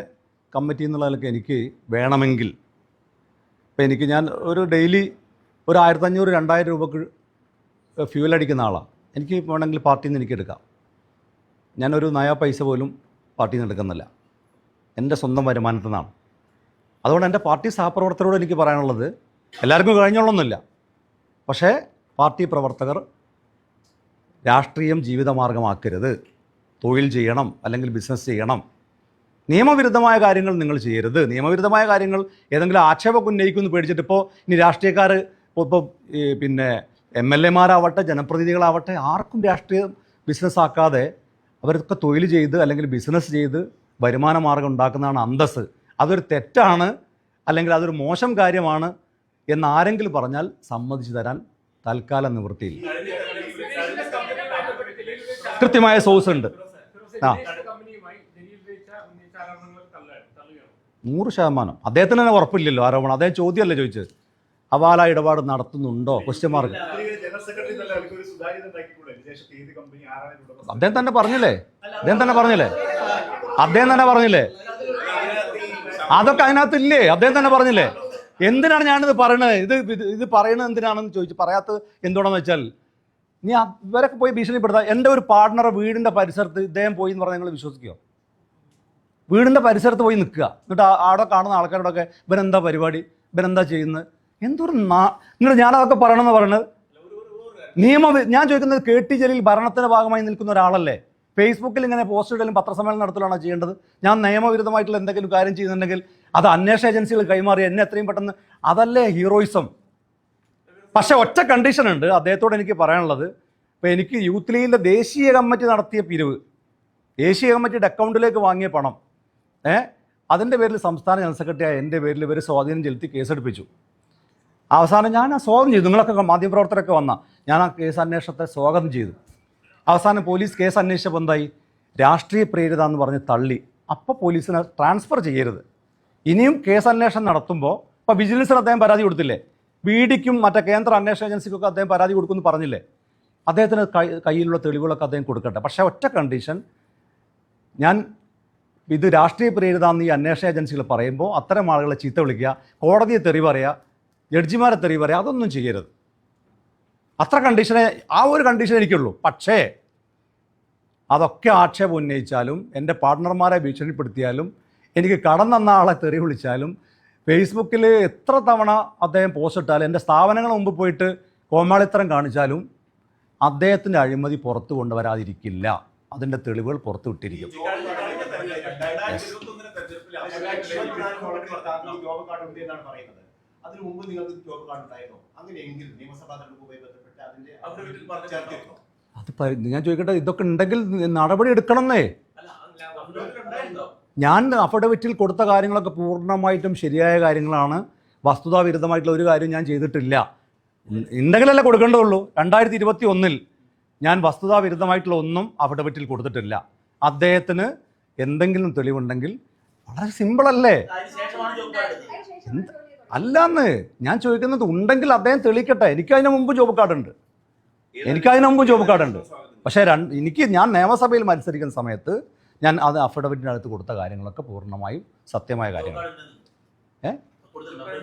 കമ്മിറ്റി എന്നുള്ളതിലൊക്കെ എനിക്ക് വേണമെങ്കിൽ, ഇപ്പോൾ ഞാൻ ഒരു ഡെയിലി ഒരു 1500-2000 രൂപക്ക് ഫ്യൂൽ അടിക്കുന്ന ആളാണ്. എനിക്ക് വേണമെങ്കിൽ പാർട്ടിയിൽ നിന്ന് എനിക്ക് എടുക്കാം. ഞാനൊരു നയാ പൈസ പോലും പാർട്ടിയിൽ നിന്ന് എടുക്കുന്നില്ല, എൻ്റെ സ്വന്തം വരുമാനത്തിൽ നിന്നാണ്. അതുകൊണ്ട് എൻ്റെ പാർട്ടി സഹപ്രവർത്തകരോട് എനിക്ക് പറയാനുള്ളത്, എല്ലാവർക്കും കഴിഞ്ഞോളൊന്നുമില്ല, പക്ഷേ പാർട്ടി പ്രവർത്തകർ രാഷ്ട്രീയം ജീവിതമാർഗമാക്കരുത്. തൊഴിൽ ചെയ്യണം, അല്ലെങ്കിൽ ബിസിനസ് ചെയ്യണം. നിയമവിരുദ്ധമായ കാര്യങ്ങൾ നിങ്ങൾ ചെയ്യരുത്. നിയമവിരുദ്ധമായ കാര്യങ്ങൾ ഏതെങ്കിലും ആക്ഷേപമൊക്കെ ഉന്നയിക്കുമെന്ന് പേടിച്ചിട്ട് ഇനി രാഷ്ട്രീയക്കാർ ഇപ്പോൾ പിന്നെ MLA-മാരാവട്ടെ ജനപ്രതിനിധികളാവട്ടെ ആർക്കും രാഷ്ട്രീയം ബിസിനസ്സാക്കാതെ അവരൊക്കെ തൊഴിൽ ചെയ്ത് അല്ലെങ്കിൽ ബിസിനസ് ചെയ്ത് വരുമാന മാർഗം ഉണ്ടാക്കുന്നതാണ് അന്തസ്സ്. അതൊരു തെറ്റാണ്, അല്ലെങ്കിൽ അതൊരു മോശം കാര്യമാണ് എന്നാരെങ്കിലും പറഞ്ഞാൽ സമ്മതിച്ചു തരാൻ തൽക്കാലം നിവൃത്തിയില്ല. കൃത്യമായ സോഴ്സ് ഉണ്ട്. 100%. അദ്ദേഹത്തിന് തന്നെ ഉറപ്പില്ലല്ലോ ആരോപണം. അദ്ദേഹം ചോദ്യമല്ലേ ചോദിച്ചത്, ഹവാല ഇടപാട് നടത്തുന്നുണ്ടോ ക്വസ്റ്റ്യൻ മാർക്ക്. അദ്ദേഹം തന്നെ പറഞ്ഞില്ലേ അതൊക്കെ അതിനകത്തില്ലേ, അദ്ദേഹം തന്നെ പറഞ്ഞില്ലേ. എന്തിനാണ് ഞാനിത് പറയണത്, ഇത് പറയണത് എന്തിനാണെന്ന് ചോദിച്ചു. പറയാത്തത് എന്തുകൊണ്ടെന്ന് വെച്ചാൽ, നീ ഇവരൊക്കെ പോയി ഭീഷണിപ്പെടുത്താം. എൻ്റെ ഒരു പാർട്ട്ണറെ വീടിൻ്റെ പരിസരത്ത് ഇദ്ദേഹം പോയി എന്ന് പറഞ്ഞാൽ നിങ്ങൾ വിശ്വസിക്കുമോ? വീടിൻ്റെ പരിസരത്ത് പോയി നിൽക്കുക, എന്നിട്ട് അവിടെ കാണുന്ന ആൾക്കാരോടൊക്കെ ഇവരെന്താ പരിപാടി, ഇവരെന്താ ചെയ്യുന്നത്, എന്തൊരു എന്നിട്ട് ഞാനതൊക്കെ പറയണമെന്ന് പറയുന്നത്. ഞാൻ ചോദിക്കുന്നത്, KT ജലീൽ ഭരണത്തിൻ്റെ ഭാഗമായി നിൽക്കുന്ന ഒരാളല്ലേ? ഫേസ്ബുക്കിൽ ഇങ്ങനെ പോസ്റ്റ് ഇടലും പത്രസമ്മേളനം നടത്തലാണോ ചെയ്യേണ്ടത്? ഞാൻ നിയമവിരുദ്ധമായിട്ടുള്ള എന്തെങ്കിലും കാര്യം ചെയ്യുന്നുണ്ടെങ്കിൽ അത് അന്വേഷണ ഏജൻസികൾ കൈമാറി എന്നെ എത്രയും പെട്ടെന്ന്, അതല്ലേ ഹീറോയിസം. പക്ഷെ ഒറ്റ കണ്ടീഷൻ ഉണ്ട് അദ്ദേഹത്തോട് എനിക്ക് പറയാനുള്ളത്. ഇപ്പോൾ എനിക്ക് യൂത്ത് ലീഗിൻ്റെ ദേശീയ കമ്മിറ്റി നടത്തിയ പിരിവ്, ദേശീയ കമ്മിറ്റിയുടെ അക്കൗണ്ടിലേക്ക് വാങ്ങിയ പണം, അതിൻ്റെ പേരിൽ സംസ്ഥാന ജനറൽ സെക്രട്ടറിയായ എൻ്റെ പേരിൽ ഇവർ സ്വാധീനം ചെലുത്തി കേസെടുപ്പിച്ചു. അവസാനം ഞാൻ ആ സ്വാഗതം ചെയ്തു. നിങ്ങളൊക്കെ മാധ്യമപ്രവർത്തകരൊക്കെ വന്നാൽ ഞാൻ ആ കേസ് അന്വേഷണത്തെ സ്വാഗതം ചെയ്തു. അവസാനം പോലീസ് കേസ് അന്വേഷിച്ചപ്പോൾ എന്തായി, രാഷ്ട്രീയ പ്രേരിത എന്ന് പറഞ്ഞ് തള്ളി. അപ്പോൾ പോലീസിനെ ട്രാൻസ്ഫർ ചെയ്യരുത്. ഇനിയും കേസ് അന്വേഷണം നടത്തുമ്പോൾ, ഇപ്പോൾ വിജിലൻസിന് അദ്ദേഹം പരാതി കൊടുത്തില്ലേ, BDക്കും മറ്റേ കേന്ദ്ര അന്വേഷണ ഏജൻസിക്കൊക്കെ അദ്ദേഹം പരാതി കൊടുക്കുമെന്ന് പറഞ്ഞില്ലേ. അദ്ദേഹത്തിന് കയ്യിലുള്ള തെളിവുകളൊക്കെ അദ്ദേഹം കൊടുക്കട്ടെ. പക്ഷേ ഒറ്റ കണ്ടീഷൻ, ഞാൻ ഇത് രാഷ്ട്രീയ പ്രേരിതാന്ന് ഈ അന്വേഷണ ഏജൻസികൾ പറയുമ്പോൾ അത്തരം ആളുകളെ ചീത്ത വിളിക്കുക, കോടതിയെ തെറി പറയുക, ജഡ്ജിമാരെ തെറി പറയുക, അതൊന്നും ചെയ്യരുത്. അത്ര കണ്ടീഷനെ, ആ ഒരു കണ്ടീഷൻ എനിക്കുള്ളൂ. പക്ഷേ അതൊക്കെ ആക്ഷേപം ഉന്നയിച്ചാലും, എൻ്റെ പാർട്ട്ണർമാരെ ഭീഷണിപ്പെടുത്തിയാലും, എനിക്ക് കടം തന്ന ആളെ തെറി വിളിച്ചാലും, ഫേസ്ബുക്കിൽ എത്ര തവണ അദ്ദേഹം പോസ്റ്റ് ഇട്ടാലും, എൻ്റെ സ്ഥാപനങ്ങൾ മുമ്പ് പോയിട്ട് കോമാളിത്തരം കാണിച്ചാലും അദ്ദേഹത്തിൻ്റെ അഴിമതി പുറത്തു കൊണ്ടുവരാതിരിക്കില്ല. അതിൻ്റെ തെളിവുകൾ പുറത്തു വിട്ടിരിക്കും. അതിനു മുമ്പ് നിങ്ങൾക്ക് ജോബ് കാർഡ് ഉണ്ടായിരുന്നോ? അങ്ങനെയെങ്കിൽ നിയമസഭാ തെരഞ്ഞെടുപ്പുമായി ബന്ധപ്പെട്ട് അത് ഞാൻ ചോദിക്കട്ടെ, ഇതൊക്കെ ഉണ്ടെങ്കിൽ നടപടി എടുക്കണമെന്നേ. ഞാൻ അഫിഡവിറ്റിൽ കൊടുത്ത കാര്യങ്ങളൊക്കെ പൂർണ്ണമായിട്ടും ശരിയായ കാര്യങ്ങളാണ്. വസ്തുതാവിരുദ്ധമായിട്ടുള്ള ഒരു കാര്യം ഞാൻ ചെയ്തിട്ടില്ല. ഉണ്ടെങ്കിലല്ലേ കൊടുക്കേണ്ടതുള്ളൂ. 2021 ഞാൻ വസ്തുതാവിരുദ്ധമായിട്ടുള്ള ഒന്നും അഫിഡവിറ്റിൽ കൊടുത്തിട്ടില്ല. അദ്ദേഹത്തിന് എന്തെങ്കിലും തെളിവുണ്ടെങ്കിൽ വളരെ സിമ്പിളല്ലേ. അല്ലാന്ന് ഞാൻ ചോദിക്കുന്നത്, ഉണ്ടെങ്കിൽ അദ്ദേഹം തെളിയിക്കട്ടെ. എനിക്കതിന് മുമ്പ് ജോബ് കാർഡുണ്ട്. പക്ഷേ ഞാൻ നിയമസഭയിൽ മത്സരിക്കുന്ന സമയത്ത് ഞാൻ അത് അഫിഡവിറ്റിനകത്ത് കൊടുത്ത കാര്യങ്ങളൊക്കെ പൂർണ്ണമായും സത്യമായ കാര്യങ്ങൾ.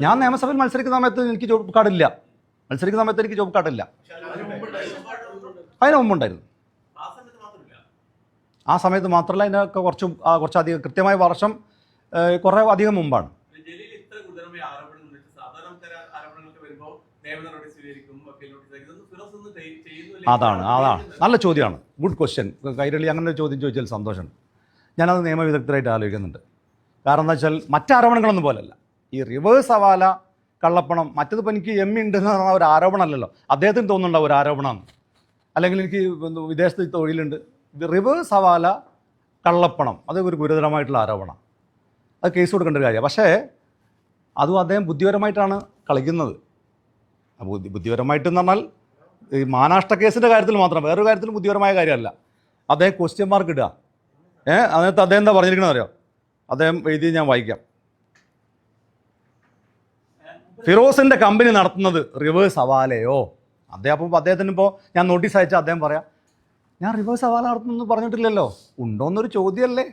ഞാൻ നിയമസഭയിൽ മത്സരിക്കുന്ന സമയത്ത് എനിക്ക് ജോബ് കാർഡില്ല. അതിന് മുമ്പുണ്ടായിരുന്നു. ആ സമയത്ത് മാത്രമല്ല, അതിനൊക്കെ കുറച്ചധികം കൃത്യമായ വർഷം കുറേ അധികം മുമ്പാണ്. അതാണ് നല്ല ചോദ്യമാണ്. Good question Kairali. അങ്ങനെ ഒരു ചോദ്യം ചോദിച്ചാൽ സന്തോഷമുണ്ട്. ഞാനത് നിയമവിദഗ്ധരായിട്ട് ആലോചിക്കുന്നുണ്ട്. കാരണം എന്താ വെച്ചാൽ മറ്റാരോപണങ്ങളൊന്നും പോലല്ല. ഈ റിവേഴ്സ് ഹവാല കള്ളപ്പണം, മറ്റതിപ്പോൾ എനിക്ക് ഉണ്ടെന്ന് പറഞ്ഞ ഒരു ആരോപണമല്ലല്ലോ. അദ്ദേഹത്തിന് തോന്നുന്നുണ്ടാവും ഒരു ആരോപണമാണ്, അല്ലെങ്കിൽ എനിക്ക് വിദേശത്ത് തൊഴിലുണ്ട്. റിവേഴ്സ് ഹവാല കള്ളപ്പണം അത് ഒരു ഗുരുതരമായിട്ടുള്ള ആരോപണം. അത് കേസ് കൊടുക്കേണ്ട ഒരു കാര്യമാണ്. പക്ഷേ അതും അദ്ദേഹം ബുദ്ധിപരമായിട്ടാണ് കളിക്കുന്നത്. ബുദ്ധിപരമായിട്ടെന്ന് പറഞ്ഞാൽ ഈ മാനാഷ്ട കേസിൻ്റെ കാര്യത്തിൽ മാത്രം, വേറൊരു കാര്യത്തിൽ ബുദ്ധിപരമായ കാര്യമല്ല. അദ്ദേഹം ക്വസ്റ്റ്യൻ മാർക്ക് ഇടുക. അതിനകത്ത് അദ്ദേഹം എന്താ പറഞ്ഞിരിക്കണമെന്ന് അറിയോ? അദ്ദേഹം എഴുതി, ഞാൻ വായിക്കാം. ഫിറോസിൻ്റെ കമ്പനി നടത്തുന്നത് റിവേഴ്സ് ഹവാലയോ? അദ്ദേഹത്തിന് ഇപ്പോൾ ഞാൻ നോട്ടീസ് അയച്ചാൽ അദ്ദേഹം പറയാം, ഞാൻ റിവേഴ്സ് ഹവാല നടത്തുന്നു പറഞ്ഞിട്ടില്ലല്ലോ. ഉണ്ടോയെന്നൊരു ചോദ്യമല്ലേ.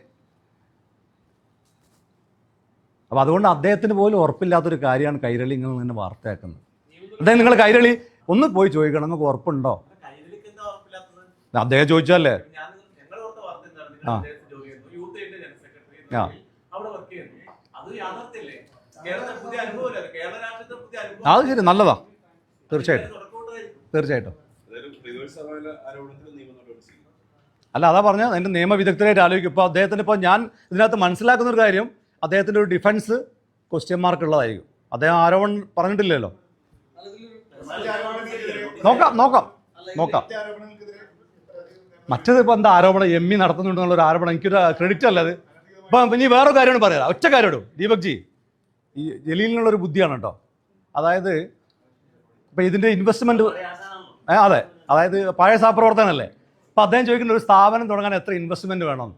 അപ്പോൾ അതുകൊണ്ട് അദ്ദേഹത്തിന് പോലും ഉറപ്പില്ലാത്തൊരു കാര്യമാണ് കൈരളി നിങ്ങൾ ഇങ്ങനെ വാർത്തയാക്കുന്നത്. അദ്ദേഹം നിങ്ങൾ കൈരളി ഒന്ന് പോയി ചോദിക്കണം, നിങ്ങൾക്ക് ഉറപ്പുണ്ടോ? അദ്ദേഹം ചോദിച്ചല്ലേ. അത് ശരി, നല്ലതാ. തീർച്ചയായിട്ടും. അല്ല, അതാ പറഞ്ഞ എൻ്റെ നിയമവിദഗ്ധരായിട്ട് ആലോചിക്കും. ഇപ്പോൾ അദ്ദേഹത്തിന്, ഇപ്പോൾ ഞാൻ ഇതിനകത്ത് മനസ്സിലാക്കുന്നൊരു കാര്യം, അദ്ദേഹത്തിൻ്റെ ഒരു ഡിഫൻസ് ക്വസ്റ്റ്യൻ മാർക്ക് ഉള്ളതായിരിക്കും. അദ്ദേഹം ആരോപണം പറഞ്ഞിട്ടില്ലല്ലോ. നോക്കാം. മറ്റേത് ഇപ്പോൾ എന്താ ആരോപണം, നടത്തുന്നുണ്ടെന്നുള്ളൊരു ആരോപണം, എനിക്കൊരു ക്രെഡിറ്റ് അല്ല അത്. ഇപ്പം ഇനി വേറൊരു കാര്യമാണ് പറയാം. ഒറ്റ കാര്യമിടും ദീപക് ജി, ഈ ജലീലിനുള്ളൊരു ബുദ്ധിയാണ് കേട്ടോ. അതായത് ഇപ്പം ഇതിൻ്റെ ഇൻവെസ്റ്റ്മെൻറ്റ്, അതെ, അതായത് പഴയ സഹപ്രവർത്തനല്ലേ. അപ്പോൾ അദ്ദേഹം ചോദിക്കുന്ന ഒരു സ്ഥാപനം തുടങ്ങാൻ എത്ര ഇൻവെസ്റ്റ്മെൻറ്റ് വേണമെന്ന്.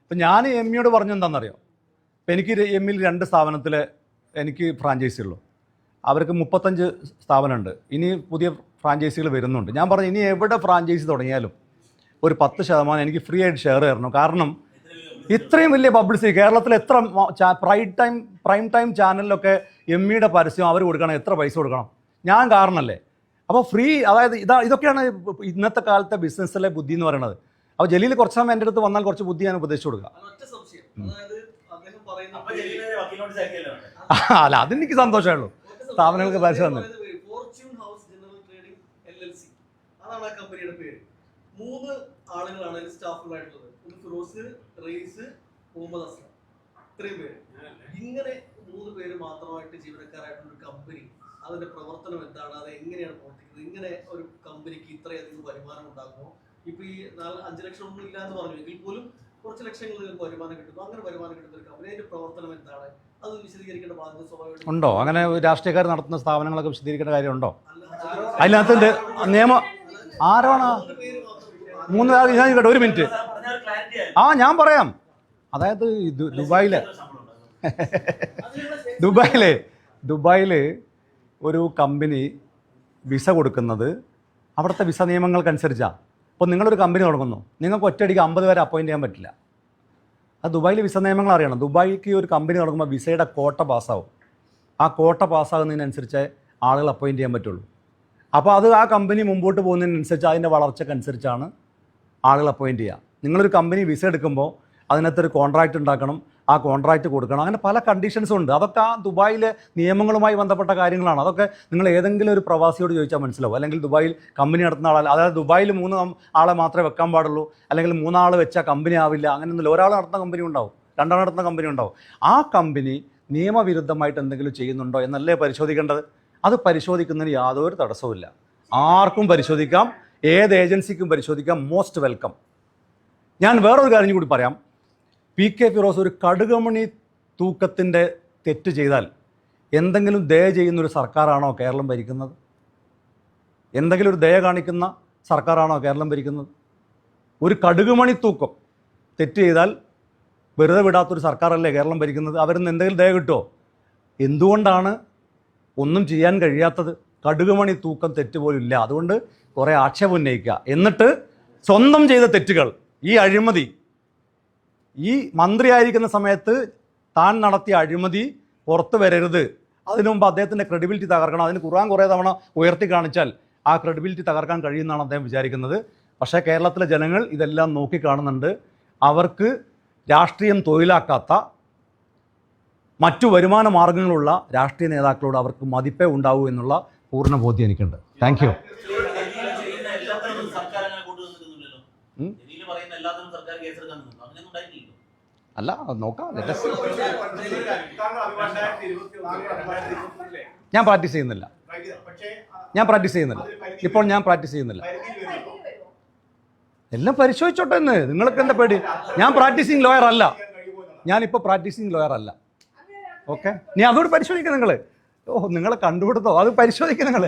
ഇപ്പം ഞാൻ ME യോട് പറഞ്ഞെന്താണെന്നറിയോ, ഇപ്പം എനിക്ക് എമ്മിൽ 2 സ്ഥാപനത്തിൽ എനിക്ക് ഫ്രാഞ്ചൈസി ഉള്ളൂ. അവർക്ക് 35 സ്ഥാപനമുണ്ട്. ഇനി പുതിയ ഫ്രാഞ്ചൈസികൾ വരുന്നുണ്ട്. ഞാൻ പറഞ്ഞു ഇനി എവിടെ ഫ്രാഞ്ചൈസി തുടങ്ങിയാലും ഒരു 10% എനിക്ക് ഫ്രീ ആയിട്ട് ഷെയർ തരണം. കാരണം ഇത്രയും വലിയ പബ്ലിസിറ്റി കേരളത്തിൽ എത്ര പ്രൈം ടൈം ചാനലിലൊക്കെ എമ്മിയുടെ പരസ്യം അവർ കൊടുക്കണം, എത്ര പൈസ കൊടുക്കണം? ഞാൻ കാരണമല്ലേ. അപ്പോൾ ഫ്രീ, അതായത് ഇതൊക്കെയാണ് ഇന്നത്തെ കാലത്തെ ബിസിനസ്സിലെ ബുദ്ധി എന്ന് പറയുന്നത്. അപ്പോൾ ജലീൽ കുറച്ച് സമയം എൻ്റെ അടുത്ത് വന്നാൽ കുറച്ച് ബുദ്ധി ഞാൻ ഉപദേശിച്ചു കൊടുക്കുക. അല്ല, അതെനിക്ക് സന്തോഷമേ ഉള്ളൂ. സ്ഥാപനങ്ങൾക്ക് പരസ്യം വന്നു. അതാണ് ആ കമ്പനിയുടെ പേര്. 3 ആളുകളാണ് സ്റ്റാഫുകളായിട്ടുള്ളത്. ഫിറോസ്, റയീസ്, മുഹമ്മദ് അസ്ലം, ഇത്രയും പേര്. ഇങ്ങനെ 3 പേര് മാത്രമായിട്ട് ജീവനക്കാരായിട്ടുള്ള ഒരു കമ്പനി, അതിന്റെ പ്രവർത്തനം എന്താണ്, അത് എങ്ങനെയാണ് പ്രവർത്തിക്കുന്നത്? ഇങ്ങനെ ഒരു കമ്പനിക്ക് ഇത്രയധികം വരുമാനം ഉണ്ടാകുമോ? ഇപ്പൊ ഈ 5 ലക്ഷം ഒന്നും ഇല്ല എന്ന് പറഞ്ഞു, എങ്കിൽ പോലും കുറച്ച് ലക്ഷങ്ങൾ വരുമാനം കിട്ടുന്നു. അങ്ങനെ വരുമാനം കിട്ടുന്ന ഒരു കമ്പനി, അതിന്റെ പ്രവർത്തനം എന്താണ്? അത് വിശദീകരിക്കേണ്ട ബാധ്യത സ്വാഭാവികമായിട്ടും ഉണ്ടോ? അങ്ങനെ രാഷ്ട്രീയക്കാർ നടത്തുന്ന സ്ഥാപനങ്ങളൊക്കെ വിശദീകരിക്കേണ്ട കാര്യമുണ്ടോ? അതിനകത്ത് നിയമം ആരാണ്? 3 ഞാൻ കേട്ടോ, 1 മിനിറ്റ്. ഞാൻ പറയാം. അതായത് ദുബായില് ഒരു കമ്പനി വിസ കൊടുക്കുന്നത് അവിടുത്തെ വിസ നിയമങ്ങൾക്കനുസരിച്ചാണ്. ഇപ്പോൾ നിങ്ങളൊരു കമ്പനി തുടങ്ങുന്നു, നിങ്ങൾക്ക് ഒറ്റയടിക്ക് 50 പേരെ അപ്പോയിൻറ്റ് ചെയ്യാൻ പറ്റില്ല. അത് ദുബായിൽ വിസ നിയമങ്ങൾ അറിയണം. ദുബായിക്ക് ഒരു കമ്പനി തുടങ്ങുമ്പോൾ വിസയുടെ കോട്ട പാസ്സാവും. ആ കോട്ട പാസ്സാകുന്നതിനനുസരിച്ച് ആളുകൾ അപ്പോയിൻറ്റ് ചെയ്യാൻ പറ്റുള്ളൂ. അപ്പോൾ ആ കമ്പനി മുമ്പോട്ട് പോകുന്നതിനനുസരിച്ച് അതിൻ്റെ വളർച്ചക്കനുസരിച്ചാണ് ആളുകൾ അപ്പോയിൻറ്റ് ചെയ്യുക. നിങ്ങളൊരു കമ്പനി വിസ എടുക്കുമ്പോൾ അതിനകത്തൊരു കോൺട്രാക്റ്റ് ഉണ്ടാക്കണം, ആ കോൺട്രാക്റ്റ് കൊടുക്കണം. അങ്ങനെ പല കണ്ടീഷൻസും ഉണ്ട്. അതൊക്കെ ആ ദുബായിലെ നിയമങ്ങളുമായി ബന്ധപ്പെട്ട കാര്യങ്ങളാണ്. അതൊക്കെ നിങ്ങൾ ഏതെങ്കിലും ഒരു പ്രവാസിയോട് ചോദിച്ചാൽ മനസ്സിലാവും. അല്ലെങ്കിൽ ദുബായിൽ കമ്പനി നടത്തുന്ന ആളല്ല, അതായത് ദുബായിൽ 3 ആളെ മാത്രമേ വെക്കാൻ പാടുള്ളൂ, അല്ലെങ്കിൽ 3 ആൾ വെച്ചാൽ കമ്പനി ആവില്ല, അങ്ങനെയൊന്നുമില്ല. ഒരാൾ നടത്തുന്ന കമ്പനി ഉണ്ടാവും, 2 ആൾ നടത്തുന്ന കമ്പനി ഉണ്ടാവും. ആ കമ്പനി നിയമവിരുദ്ധമായിട്ട് എന്തെങ്കിലും ചെയ്യുന്നുണ്ടോ എന്നല്ലേ പരിശോധിക്കേണ്ടത്. അത് പരിശോധിക്കുന്നതിന് യാതൊരു തടസ്സവുമില്ല. ആർക്കും പരിശോധിക്കാം, ഏത് ഏജൻസിക്കും പരിശോധിക്കാം. Most welcome. ഞാൻ വേറൊരു കാര്യം കൂടി പറയാം. PK ഫിറോസ് ഒരു കടുകമണി തൂക്കത്തിൻ്റെ തെറ്റ് ചെയ്താൽ എന്തെങ്കിലും ദയ ചെയ്യുന്നൊരു സർക്കാരാണോ കേരളം ഭരിക്കുന്നത്? എന്തെങ്കിലും ഒരു ദയ കാണിക്കുന്ന സർക്കാരാണോ കേരളം ഭരിക്കുന്നത്? ഒരു കടുകുമണി തൂക്കം തെറ്റ് ചെയ്താൽ വെറുതെ വിടാത്തൊരു സർക്കാരല്ലേ കേരളം ഭരിക്കുന്നത്? അവരിന്ന് എന്തെങ്കിലും ദയ കിട്ടുമോ? എന്തുകൊണ്ടാണ് ഒന്നും ചെയ്യാൻ കഴിയാത്തത്? കടുകുമണി തൂക്കം തെറ്റ് പോലും ഇല്ല. അതുകൊണ്ട് കുറേ ആക്ഷേപം ഉന്നയിക്കുക, എന്നിട്ട് സ്വന്തം ചെയ്ത തെറ്റുകൾ, ഈ അഴിമതി, ഈ മന്ത്രിയായിരിക്കുന്ന സമയത്ത് താൻ നടത്തിയ അഴിമതി പുറത്തു വരരുത്, അതിനു മുമ്പ് അദ്ദേഹത്തിൻ്റെ ക്രെഡിബിലിറ്റി തകർക്കണം. അതിന് കുറേ തവണ ഉയർത്തി കാണിച്ചാൽ ആ ക്രെഡിബിലിറ്റി തകർക്കാൻ കഴിയുമെന്നാണ് അദ്ദേഹം വിചാരിക്കുന്നത്. പക്ഷേ കേരളത്തിലെ ജനങ്ങൾ ഇതെല്ലാം നോക്കിക്കാണുന്നുണ്ട്. അവർക്ക് രാഷ്ട്രീയം തൊഴിലാക്കാത്ത മറ്റു വരുമാന മാർഗങ്ങളുള്ള രാഷ്ട്രീയ നേതാക്കളോട് അവർക്ക് മതിപ്പേ ഉണ്ടാവൂ എന്നുള്ള പൂർണ്ണ ബോധ്യം എനിക്കുണ്ട്. Thank you. അല്ല, നോക്കാം. ഞാൻ പ്രാക്ടീസ് ചെയ്യുന്നില്ല. ഇപ്പോൾ ഞാൻ പ്രാക്ടീസ് ചെയ്യുന്നില്ല. എല്ലാം പരിശോധിച്ചോട്ടെ എന്ന്. നിങ്ങൾക്ക് എന്താ പേടി? ഞാൻ പ്രാക്ടീസിങ് ലോയർ അല്ല. ഞാനിപ്പോൾ പ്രാക്ടീസിങ് ലോയർ അല്ല. ഓക്കെ, നീ അതോട് പരിശോധിക്കുക നിങ്ങൾ. നിങ്ങളെ കണ്ടുപിടുത്തോ, അത് പരിശോധിക്കുക നിങ്ങൾ.